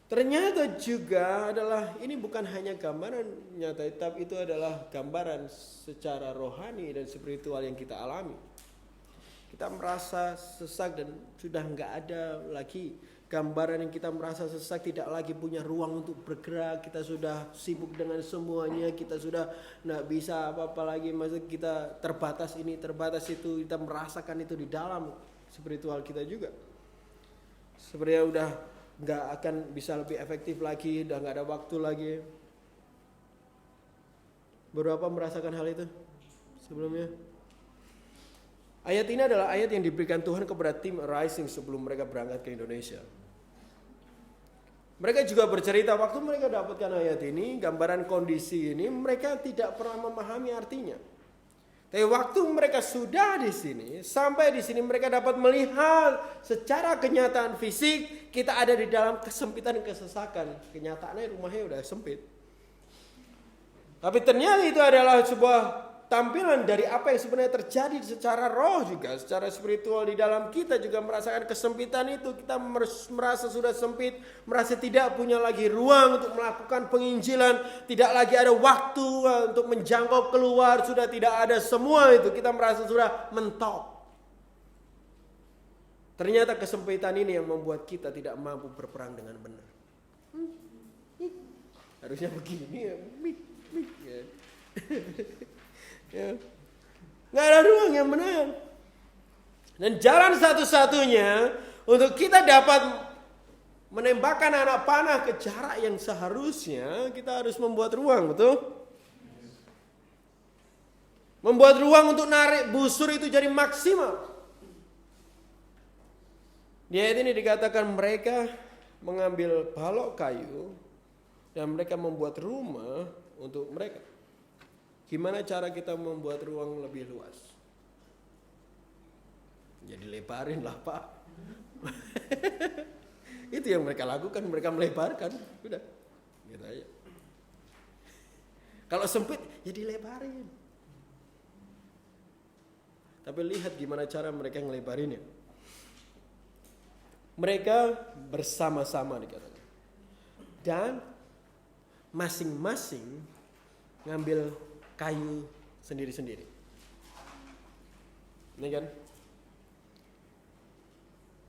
Ternyata juga adalah ini bukan hanya gambaran nyata, tapi itu adalah gambaran secara rohani dan spiritual yang kita alami. Kita merasa sesak dan sudah enggak ada lagi gambaran yang kita merasa sesak, tidak lagi punya ruang untuk bergerak. Kita sudah sibuk dengan semuanya, kita sudah enggak bisa apa-apa lagi. Maksud kita terbatas ini, terbatas itu, kita merasakan itu di dalam spiritual kita juga. Sebenarnya udah enggak akan bisa lebih efektif lagi, udah enggak ada waktu lagi. Berapa merasakan hal itu sebelumnya? Ayat ini adalah ayat yang diberikan Tuhan kepada tim Arising sebelum mereka berangkat ke Indonesia. Mereka juga bercerita waktu mereka dapatkan ayat ini, gambaran kondisi ini, mereka tidak pernah memahami artinya. Tapi waktu mereka sudah di sini, sampai di sini mereka dapat melihat secara kenyataan fisik kita ada di dalam kesempitan dan kesesakan. Kenyataannya rumahnya udah sempit. Tapi ternyata itu adalah sebuah tampilan dari apa yang sebenarnya terjadi secara roh juga, secara spiritual di dalam kita juga merasakan kesempitan itu. Kita merasa sudah sempit, merasa tidak punya lagi ruang untuk melakukan penginjilan, tidak lagi ada waktu untuk menjangkau keluar, sudah tidak ada semua itu. Kita merasa sudah mentok. Ternyata kesempitan ini yang membuat kita tidak mampu berperang dengan benar. Harusnya begini ya, ya. Ya. Nggak ada ruang yang benar. Dan jalan satu-satunya untuk kita dapat menembakkan anak panah ke jarak yang seharusnya, kita harus membuat ruang, betul? Membuat ruang untuk narik busur itu jadi maksimal. Di ayat ini dikatakan mereka mengambil balok kayu dan mereka membuat rumah untuk mereka. Gimana cara kita membuat ruang lebih luas? Jadi lebarin lah Pak. Itu yang mereka lakukan, mereka melebarkan. Udah, gitu aja. Kalau sempit, ya dilebarin. Tapi lihat gimana cara mereka ngelebarinnya. Mereka bersama-sama dikatakan. Dan masing-masing ngambil kayu sendiri-sendiri. Ini kan?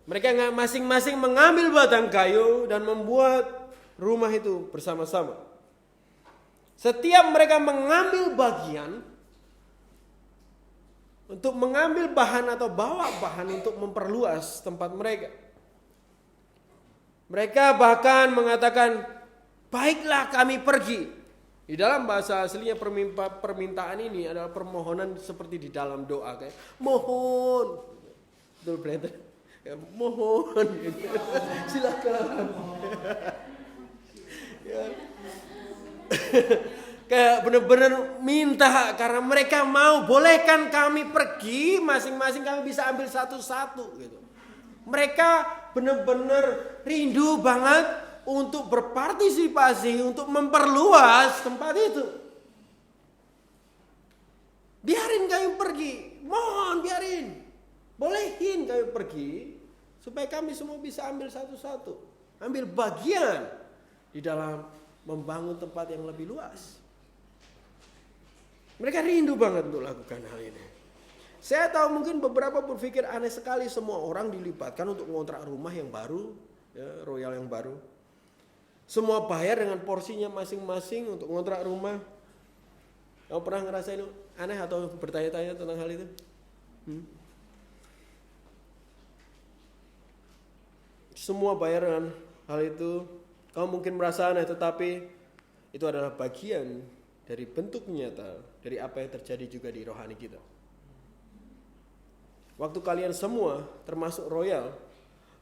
Mereka masing-masing mengambil batang kayu dan membuat rumah itu bersama-sama. Setiap mereka mengambil bagian untuk mengambil bahan atau bawa bahan untuk memperluas tempat mereka. Mereka bahkan mengatakan, baiklah kami pergi. Di dalam bahasa aslinya permintaan ini adalah permohonan seperti di dalam doa. Kayak, mohon. Betul brother? Ya, mohon. Silakan. Ya. Kayak benar-benar minta karena mereka mau, bolehkan kami pergi, masing-masing kami bisa ambil satu-satu gitu. Mereka benar-benar rindu banget untuk berpartisipasi, untuk memperluas tempat itu. Biarin kami pergi, mohon biarin. Bolehin kami pergi supaya kami semua bisa ambil satu-satu, ambil bagian di dalam membangun tempat yang lebih luas. Mereka rindu banget untuk lakukan hal ini. Saya tahu mungkin beberapa berpikir aneh sekali semua orang dilibatkan untuk mengontrak rumah yang baru, ya, royal yang baru. Semua bayar dengan porsinya masing-masing untuk mengontrak rumah. Kamu pernah ngerasain aneh atau bertanya-tanya tentang hal itu? Semua bayar dengan hal itu. Kamu mungkin merasa aneh, tetapi itu adalah bagian dari bentuk nyata dari apa yang terjadi juga di rohani kita. Waktu kalian semua, termasuk royal,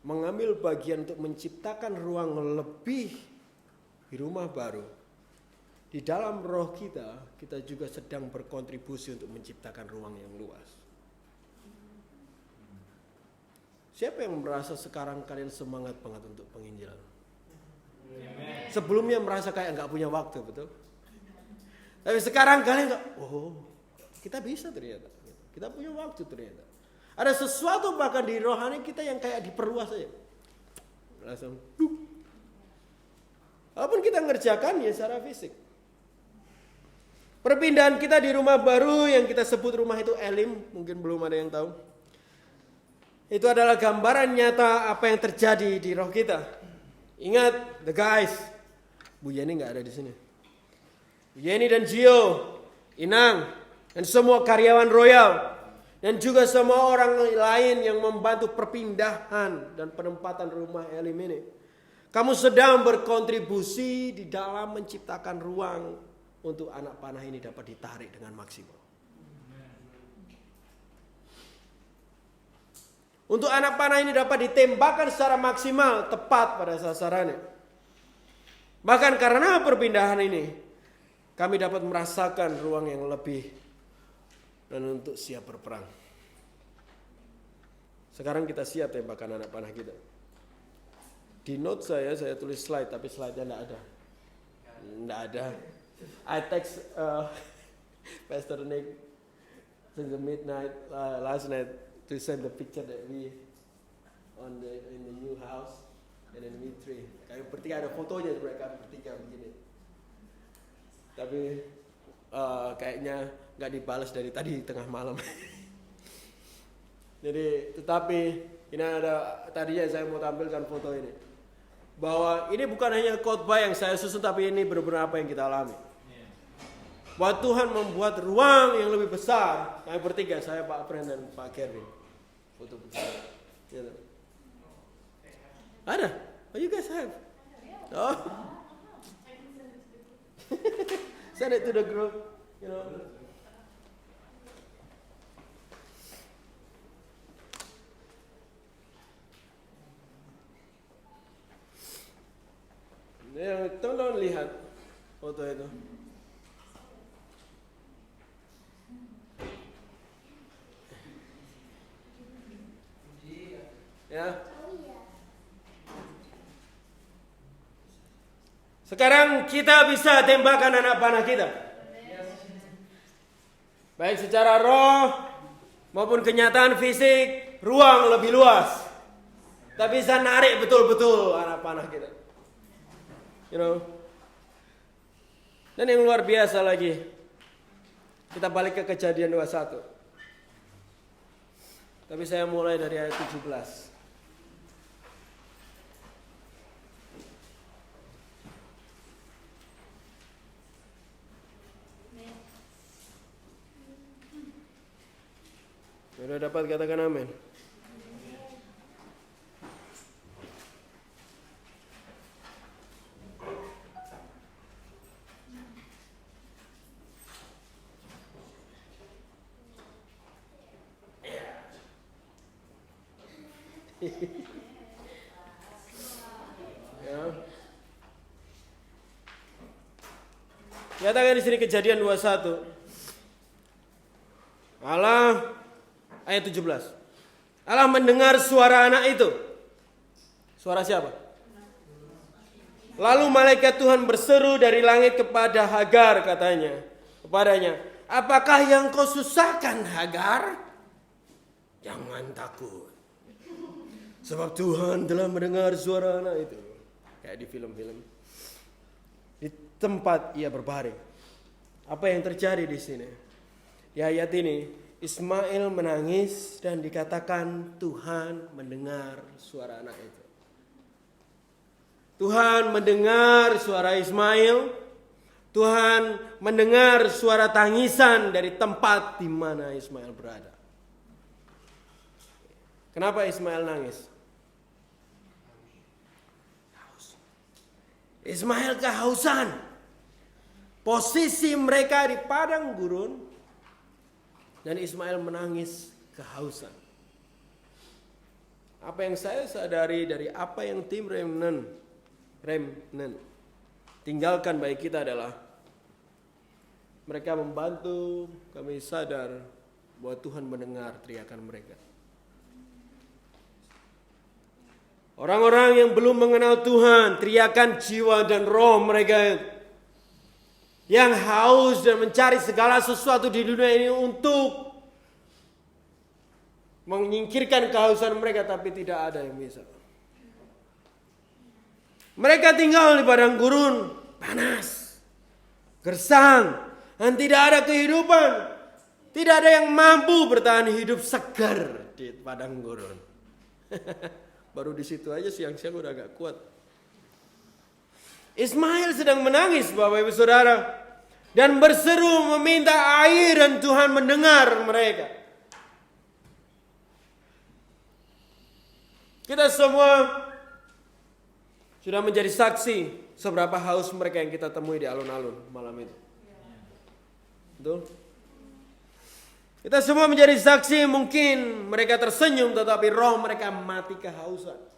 mengambil bagian untuk menciptakan ruang lebih di rumah baru, di dalam roh kita, kita juga sedang berkontribusi untuk menciptakan ruang yang luas. Siapa yang merasa sekarang kalian semangat banget untuk penginjilan? Sebelumnya merasa kayak nggak punya waktu, betul? Tapi sekarang kalian nggak, oh kita bisa ternyata, kita punya waktu ternyata. Ada sesuatu bahkan di rohani kita yang kayak diperluas aja. Langsung, walaupun kita ngerjakan ya secara fisik. Perpindahan kita di rumah baru yang kita sebut rumah itu Elim, mungkin belum ada yang tahu. Itu adalah gambaran nyata apa yang terjadi di roh kita. Ingat, the guys, Bu Yeni nggak ada di sini. Bu Yeni dan Gio, Inang, dan semua karyawan royal, dan juga semua orang lain yang membantu perpindahan dan penempatan rumah Elim ini. Kamu sedang berkontribusi di dalam menciptakan ruang untuk anak panah ini dapat ditarik dengan maksimal. Untuk anak panah ini dapat ditembakkan secara maksimal, tepat pada sasarannya. Bahkan karena perpindahan ini, kami dapat merasakan ruang yang lebih dan untuk siap berperang. Sekarang kita siap tembakan anak panah kita. Di note saya tulis slide, tapi slide-nya enggak ada. Enggak ada. I text Pastor Nick since the midnight last night to send the picture that we in the new house and then we three. Kayak bertiga ada fotonya mereka bertiga begini. Tapi kayaknya nggak dibalas dari tadi tengah malam. Jadi tetapi ini ada tadinya saya mau tampilkan foto ini bahwa ini bukan hanya khotbah yang saya susun, tapi ini benar-benar apa yang kita alami. Bahwa Tuhan membuat ruang yang lebih besar. Kami bertiga, saya Pak Pren dan Pak Kevin. Foto besar. Gitu. Ada? Oh, you guys have? Oh. Send it to the group, you know. Ya, tolong lihat foto itu. Ya. Sekarang kita bisa tembakan anak panah kita. Baik secara roh maupun kenyataan fisik, ruang lebih luas. Kita bisa narik betul-betul anak panah kita. Dan yang luar biasa lagi, kita balik ke Kejadian 21. Tapi saya mulai dari ayat 17. Sudah dapat, katakan amin. Ya. Katakan di sini Kejadian 21. Allah ayat 17. Allah mendengar suara anak itu. Suara siapa? Lalu malaikat Tuhan berseru dari langit kepada Hagar, kepadanya, apakah yang kau susahkan, Hagar? Jangan takut, sebab Tuhan telah mendengar suara anak itu. Kayak di film-film. Di tempat ia berbaring. Apa yang terjadi di sini? Di ayat ini, Ismail menangis dan dikatakan Tuhan mendengar suara anak itu. Tuhan mendengar suara Ismail. Tuhan mendengar suara tangisan dari tempat di mana Ismail berada. Kenapa Ismail nangis? Ismail kehausan. Posisi mereka di padang gurun. Dan Ismail menangis kehausan. Apa yang saya sadari dari apa yang tim Remnant tinggalkan bagi kita adalah mereka membantu kami sadar bahwa Tuhan mendengar teriakan mereka. Orang-orang yang belum mengenal Tuhan, teriakan jiwa dan roh mereka yang haus dan mencari segala sesuatu di dunia ini untuk menyingkirkan kehausan mereka, tapi tidak ada yang bisa. Mereka tinggal di padang gurun, panas, gersang, dan tidak ada kehidupan. Tidak ada yang mampu bertahan hidup segar di padang gurun. Baru di situ aja siang-siang udah agak kuat. Ismail sedang menangis, Bapak Ibu Saudara, dan berseru meminta air, dan Tuhan mendengar mereka. Kita semua sudah menjadi saksi seberapa haus mereka yang kita temui di alun-alun malam itu. Betul? Kita semua menjadi saksi, mungkin mereka tersenyum tetapi roh mereka mati kehausan.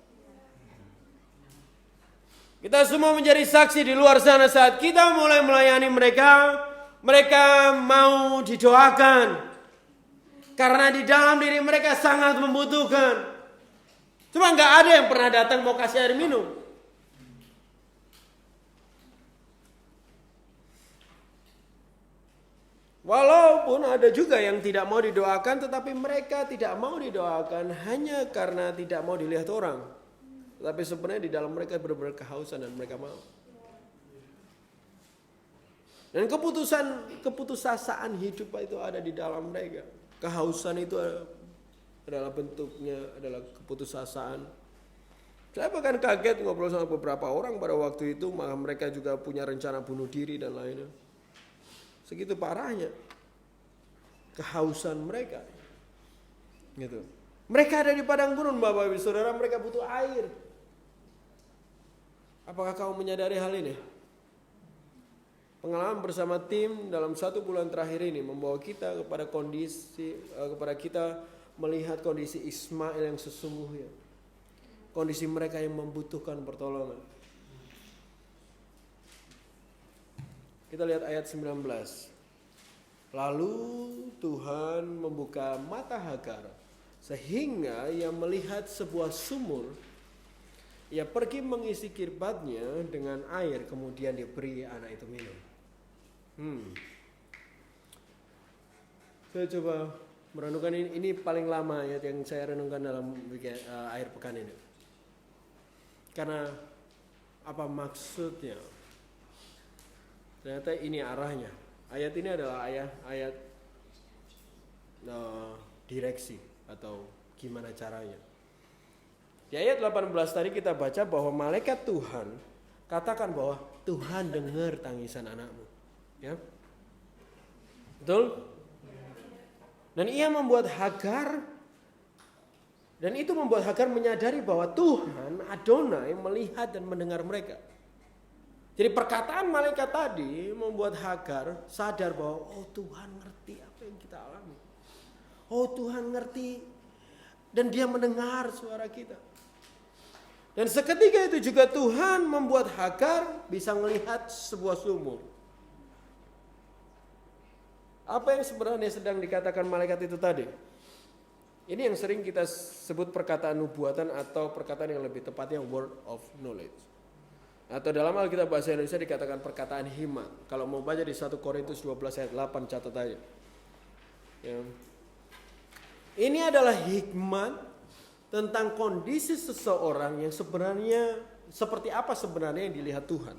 Kita semua menjadi saksi di luar sana saat kita mulai melayani mereka. Mereka mau didoakan. Karena di dalam diri mereka sangat membutuhkan. Cuma gak ada yang pernah datang mau kasih air minum. Walaupun ada juga yang tidak mau didoakan, tetapi mereka tidak mau didoakan hanya karena tidak mau dilihat orang. Tapi sebenarnya di dalam mereka benar-benar kehausan dan mereka mau. Dan keputusasaan hidup itu ada di dalam mereka. Kehausan itu adalah bentuknya, adalah keputusasaan. Saya bahkan kaget ngobrol sama beberapa orang pada waktu itu, malah mereka juga punya rencana bunuh diri dan lainnya. Segitu parahnya kehausan mereka. Gitu. Mereka ada di padang gurun, Bapak Ibu Saudara, mereka butuh air. Apakah kamu menyadari hal ini? Pengalaman bersama tim dalam 1 bulan terakhir ini membawa kita kepada kita melihat kondisi Ismail yang sesungguhnya. Kondisi mereka yang membutuhkan pertolongan. Kita lihat ayat 19. Lalu Tuhan membuka mata Hagar sehingga ia melihat sebuah sumur Ia pergi mengisi kirbatnya dengan air, kemudian dia beri anak itu minum. Saya coba merenungkan ini paling lama ya yang saya renungkan dalam air pekan ini. Karena apa maksudnya? Ternyata ini arahnya. Ayat ini adalah ayat direksi atau gimana caranya. Di ayat 18 tadi kita baca bahwa malaikat Tuhan katakan bahwa Tuhan dengar tangisan anakmu. Ya. Betul? Dan ia membuat Hagar, dan itu membuat Hagar menyadari bahwa Tuhan Adonai melihat dan mendengar mereka. Jadi perkataan malaikat tadi membuat Hagar sadar bahwa Tuhan ngerti apa yang kita alami. Tuhan ngerti dan dia mendengar suara kita. Dan seketika itu juga Tuhan membuat Hagar bisa melihat sebuah sumur. Apa yang sebenarnya sedang dikatakan malaikat itu tadi? Ini yang sering kita sebut perkataan nubuatan atau perkataan yang lebih tepatnya word of knowledge. Atau dalam Alkitab bahasa Indonesia dikatakan perkataan hikmat. Kalau mau baca di 1 Korintus 12 ayat 8 catat aja. Ya. Ini adalah hikmat tentang kondisi seseorang yang sebenarnya seperti apa sebenarnya yang dilihat Tuhan.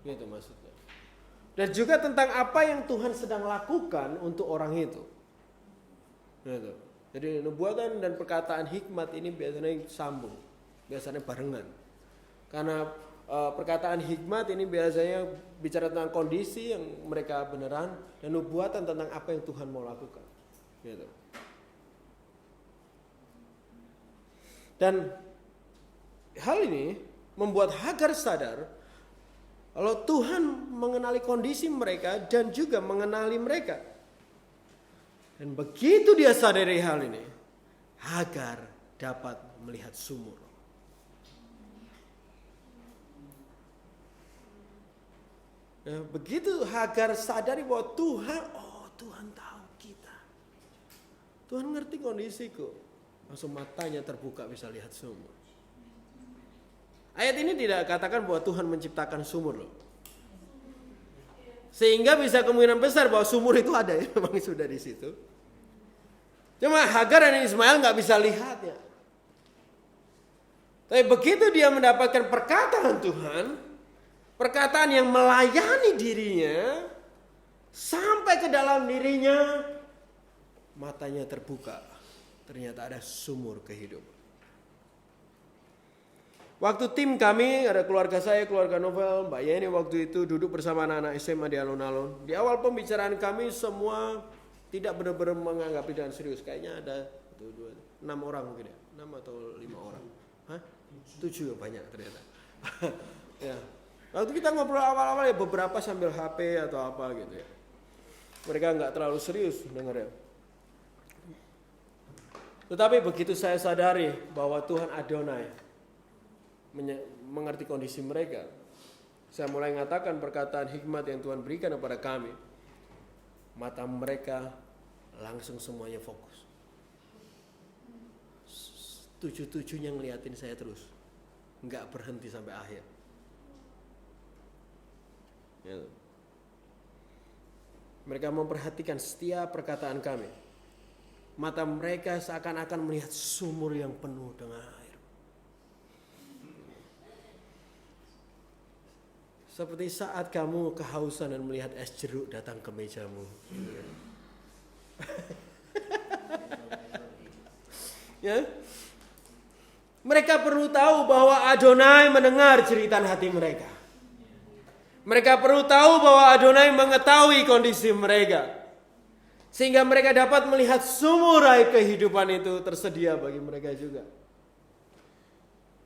Gitu maksudnya. Dan juga tentang apa yang Tuhan sedang lakukan untuk orang itu. Gitu. Jadi nubuatan dan perkataan hikmat ini biasanya sambung, biasanya barengan. Karena perkataan hikmat ini biasanya bicara tentang kondisi yang mereka beneran, dan nubuatan tentang apa yang Tuhan mau lakukan. Gitu. Dan hal ini membuat Hagar sadar kalau Tuhan mengenali kondisi mereka dan juga mengenali mereka. Dan begitu dia sadari hal ini, Hagar dapat melihat sumur. Nah, begitu Hagar sadari bahwa Tuhan tahu kita. Tuhan ngerti kondisiku. Langsung matanya terbuka bisa lihat sumur. Ayat ini tidak katakan bahwa Tuhan menciptakan sumur loh. Sehingga bisa kemungkinan besar bahwa sumur itu ada ya, memang sudah di situ. Cuma Hagar dan Ismail nggak bisa lihat ya. Tapi begitu dia mendapatkan perkataan Tuhan, perkataan yang melayani dirinya, sampai ke dalam dirinya, matanya terbuka. Ternyata ada sumur kehidupan. Waktu tim kami, ada keluarga saya, keluarga Novel, Mbak Yeni waktu itu duduk bersama anak-anak SMA di alun-alun. Di awal pembicaraan kami semua tidak benar-benar menganggap dengan serius. Kayaknya ada 6 orang mungkin ya, 6 atau 5 orang. 7 banyak ternyata. Ya. Waktu kita ngobrol awal-awal ya beberapa sambil HP atau apa gitu ya. Mereka nggak terlalu serius dengarnya. Tetapi begitu saya sadari bahwa Tuhan Adonai mengerti kondisi mereka, saya mulai mengatakan perkataan hikmat yang Tuhan berikan kepada kami. Mata mereka langsung semuanya fokus. 7-7-nya ngeliatin saya terus, nggak berhenti sampai akhir. Ya. Mereka memperhatikan setiap perkataan kami. Mata mereka seakan-akan melihat sumur yang penuh dengan air. Seperti saat kamu kehausan dan melihat es jeruk datang ke mejamu. Ya. Mereka perlu tahu bahwa Adonai mendengar jeritan hati mereka. Mereka perlu tahu bahwa Adonai mengetahui kondisi mereka. Sehingga mereka dapat melihat sumur air kehidupan itu tersedia bagi mereka juga.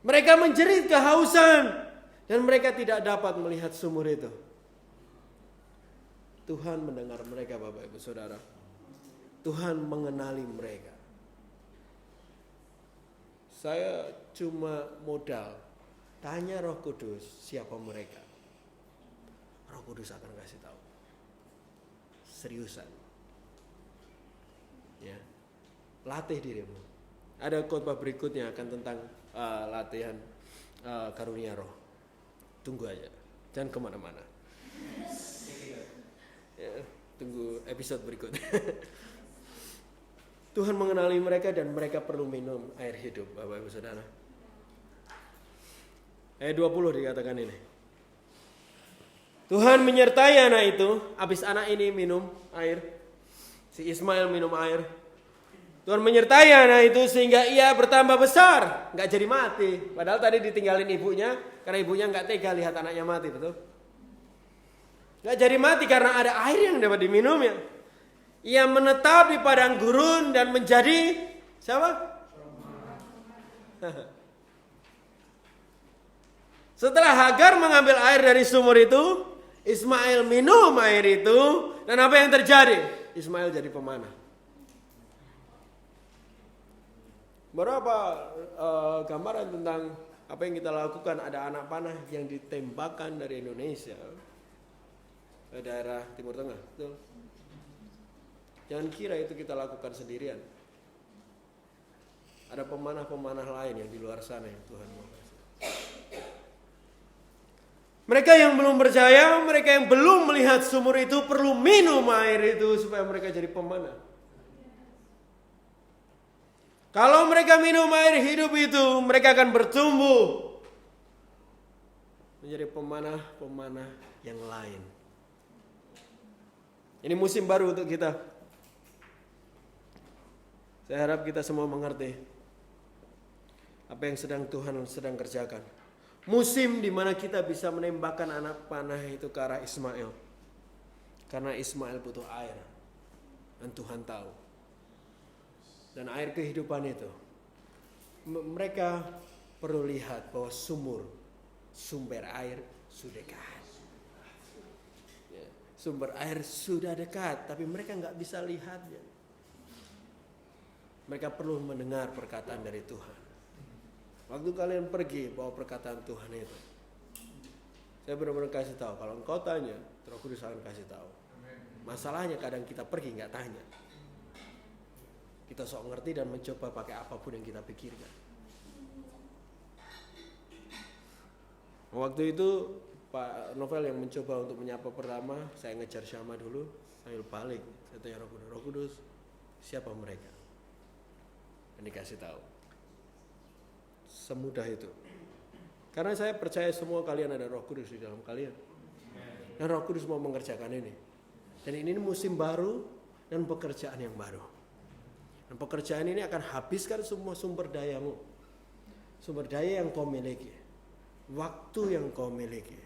Mereka menjerit kehausan. Dan mereka tidak dapat melihat sumur itu. Tuhan mendengar mereka Bapak Ibu Saudara. Tuhan mengenali mereka. Saya cuma modal tanya Roh Kudus siapa mereka. Roh Kudus akan kasih tahu. Seriusan. Ya. Latih dirimu. Ada khotbah berikutnya akan tentang latihan. karunia roh. Tunggu aja, jangan kemana-mana. Ya, tunggu episode berikut. Tuhan mengenali mereka dan mereka perlu minum air hidup, Bapak Ibu Saudara. Ayat 20 dikatakan ini. Tuhan menyertai anak itu, habis anak ini minum air, si Ismail minum air. Tuhan menyertai anak itu sehingga ia bertambah besar, nggak jadi mati. Padahal tadi ditinggalin ibunya, karena ibunya nggak tega lihat anaknya mati, betul? Nggak jadi mati karena ada air yang dapat diminumnya. Ia menetap di padang gurun dan menjadi siapa? Setelah Hagar mengambil air dari sumur itu, Ismail minum air itu, dan apa yang terjadi? Ismail jadi pemanah. Berapa gambaran tentang apa yang kita lakukan? Ada anak panah yang ditembakkan dari Indonesia ke daerah Timur Tengah, betul? Jangan kira itu kita lakukan sendirian. Ada pemanah-pemanah lain yang di luar sana yang Tuhan mau kasih. Mereka yang belum percaya, mereka yang belum melihat sumur itu perlu minum air itu supaya mereka jadi pemanah. Kalau mereka minum air hidup itu, mereka akan bertumbuh menjadi pemanah-pemanah yang lain. Ini musim baru untuk kita. Saya harap kita semua mengerti apa yang Tuhan sedang kerjakan. Musim di mana kita bisa menembakkan anak panah itu ke arah Ismail. Karena Ismail butuh air. Dan Tuhan tahu. Dan air kehidupan itu. Mereka perlu lihat bahwa sumber air sudah dekat. Sumber air sudah dekat, tapi mereka nggak bisa lihatnya. Mereka perlu mendengar perkataan dari Tuhan. Waktu kalian pergi bawa perkataan Tuhan itu. Saya benar-benar kasih tahu. Kalau engkau tanya, Roh Kudus akan kasih tahu. Masalahnya kadang kita pergi nggak tanya. Kita sok ngerti dan mencoba pakai apapun yang kita pikirkan. Waktu itu Pak Novel yang mencoba untuk menyapa pertama, saya ngejar Syama dulu, sambil balik. Saya tanya Roh Kudus, siapa mereka? Dan dikasih tahu. Semudah itu. Karena saya percaya semua kalian ada Roh Kudus di dalam kalian. Dan Roh Kudus mau mengerjakan ini. Dan ini musim baru dan pekerjaan yang baru. Dan pekerjaan ini akan habiskan semua sumber dayamu. Sumber daya yang kau miliki. Waktu yang kau miliki.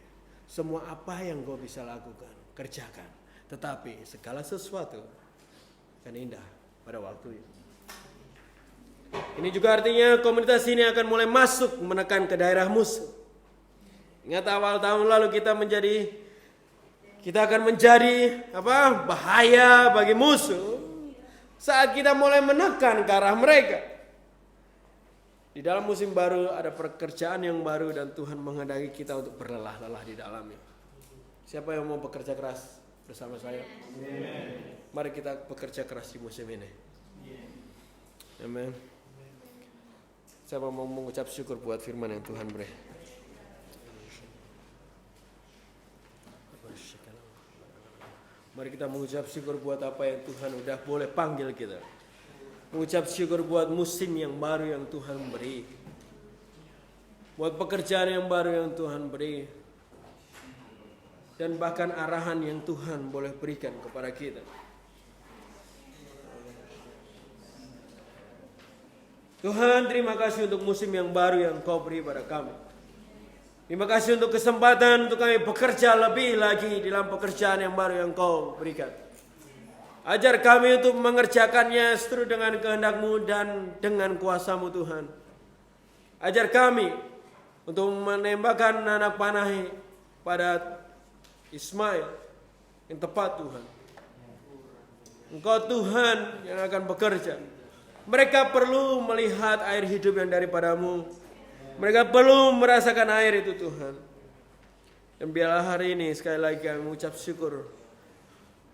Semua apa yang kau bisa lakukan, kerjakan. Tetapi segala sesuatu akan indah pada waktu itu. Ini juga artinya komunitas ini akan mulai masuk menekan ke daerah musuh. Ingat awal tahun lalu kita akan menjadi bahaya bagi musuh saat kita mulai menekan ke arah mereka. Di dalam musim baru ada pekerjaan yang baru dan Tuhan menghendaki kita untuk berlelah-lelah di dalamnya. Siapa yang mau bekerja keras bersama saya? Mari kita bekerja keras di musim ini. Amin. Saya mau mengucap syukur buat firman yang Tuhan beri. Mari kita mengucap syukur buat apa yang Tuhan udah boleh panggil kita. Mengucap syukur buat musim yang baru yang Tuhan beri. Buat pekerjaan yang baru yang Tuhan beri. Dan bahkan arahan yang Tuhan boleh berikan kepada kita. Tuhan, terima kasih untuk musim yang baru yang Kau beri pada kami. Terima kasih untuk kesempatan untuk kami bekerja lebih lagi dalam pekerjaan yang baru yang Kau berikan. Ajar kami untuk mengerjakannya seturut dengan kehendak-Mu dan dengan kuasa-Mu Tuhan. Ajar kami untuk menembakkan anak panah pada Ismail yang tepat Tuhan. Engkau Tuhan yang akan bekerja. Mereka perlu melihat air hidup yang daripada-Mu. Mereka perlu merasakan air itu Tuhan. Dan biarlah hari ini sekali lagi kami mengucap syukur.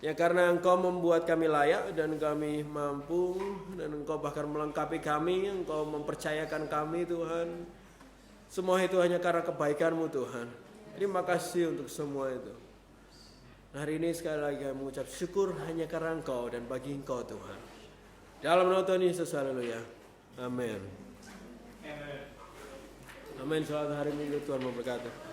Ya karena Engkau membuat kami layak dan kami mampu. Dan Engkau bahkan melengkapi kami. Engkau mempercayakan kami Tuhan. Semua itu hanya karena kebaikan-Mu Tuhan. Terima kasih untuk semua itu. Hari ini sekali lagi kami mengucap syukur hanya karena Engkau dan bagi Engkau Tuhan. Dalam nama Tuhan Yesus, haleluya. Amin. Amin. Selamat hari Minggu, Tuhan memberkati.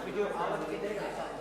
Video awal kita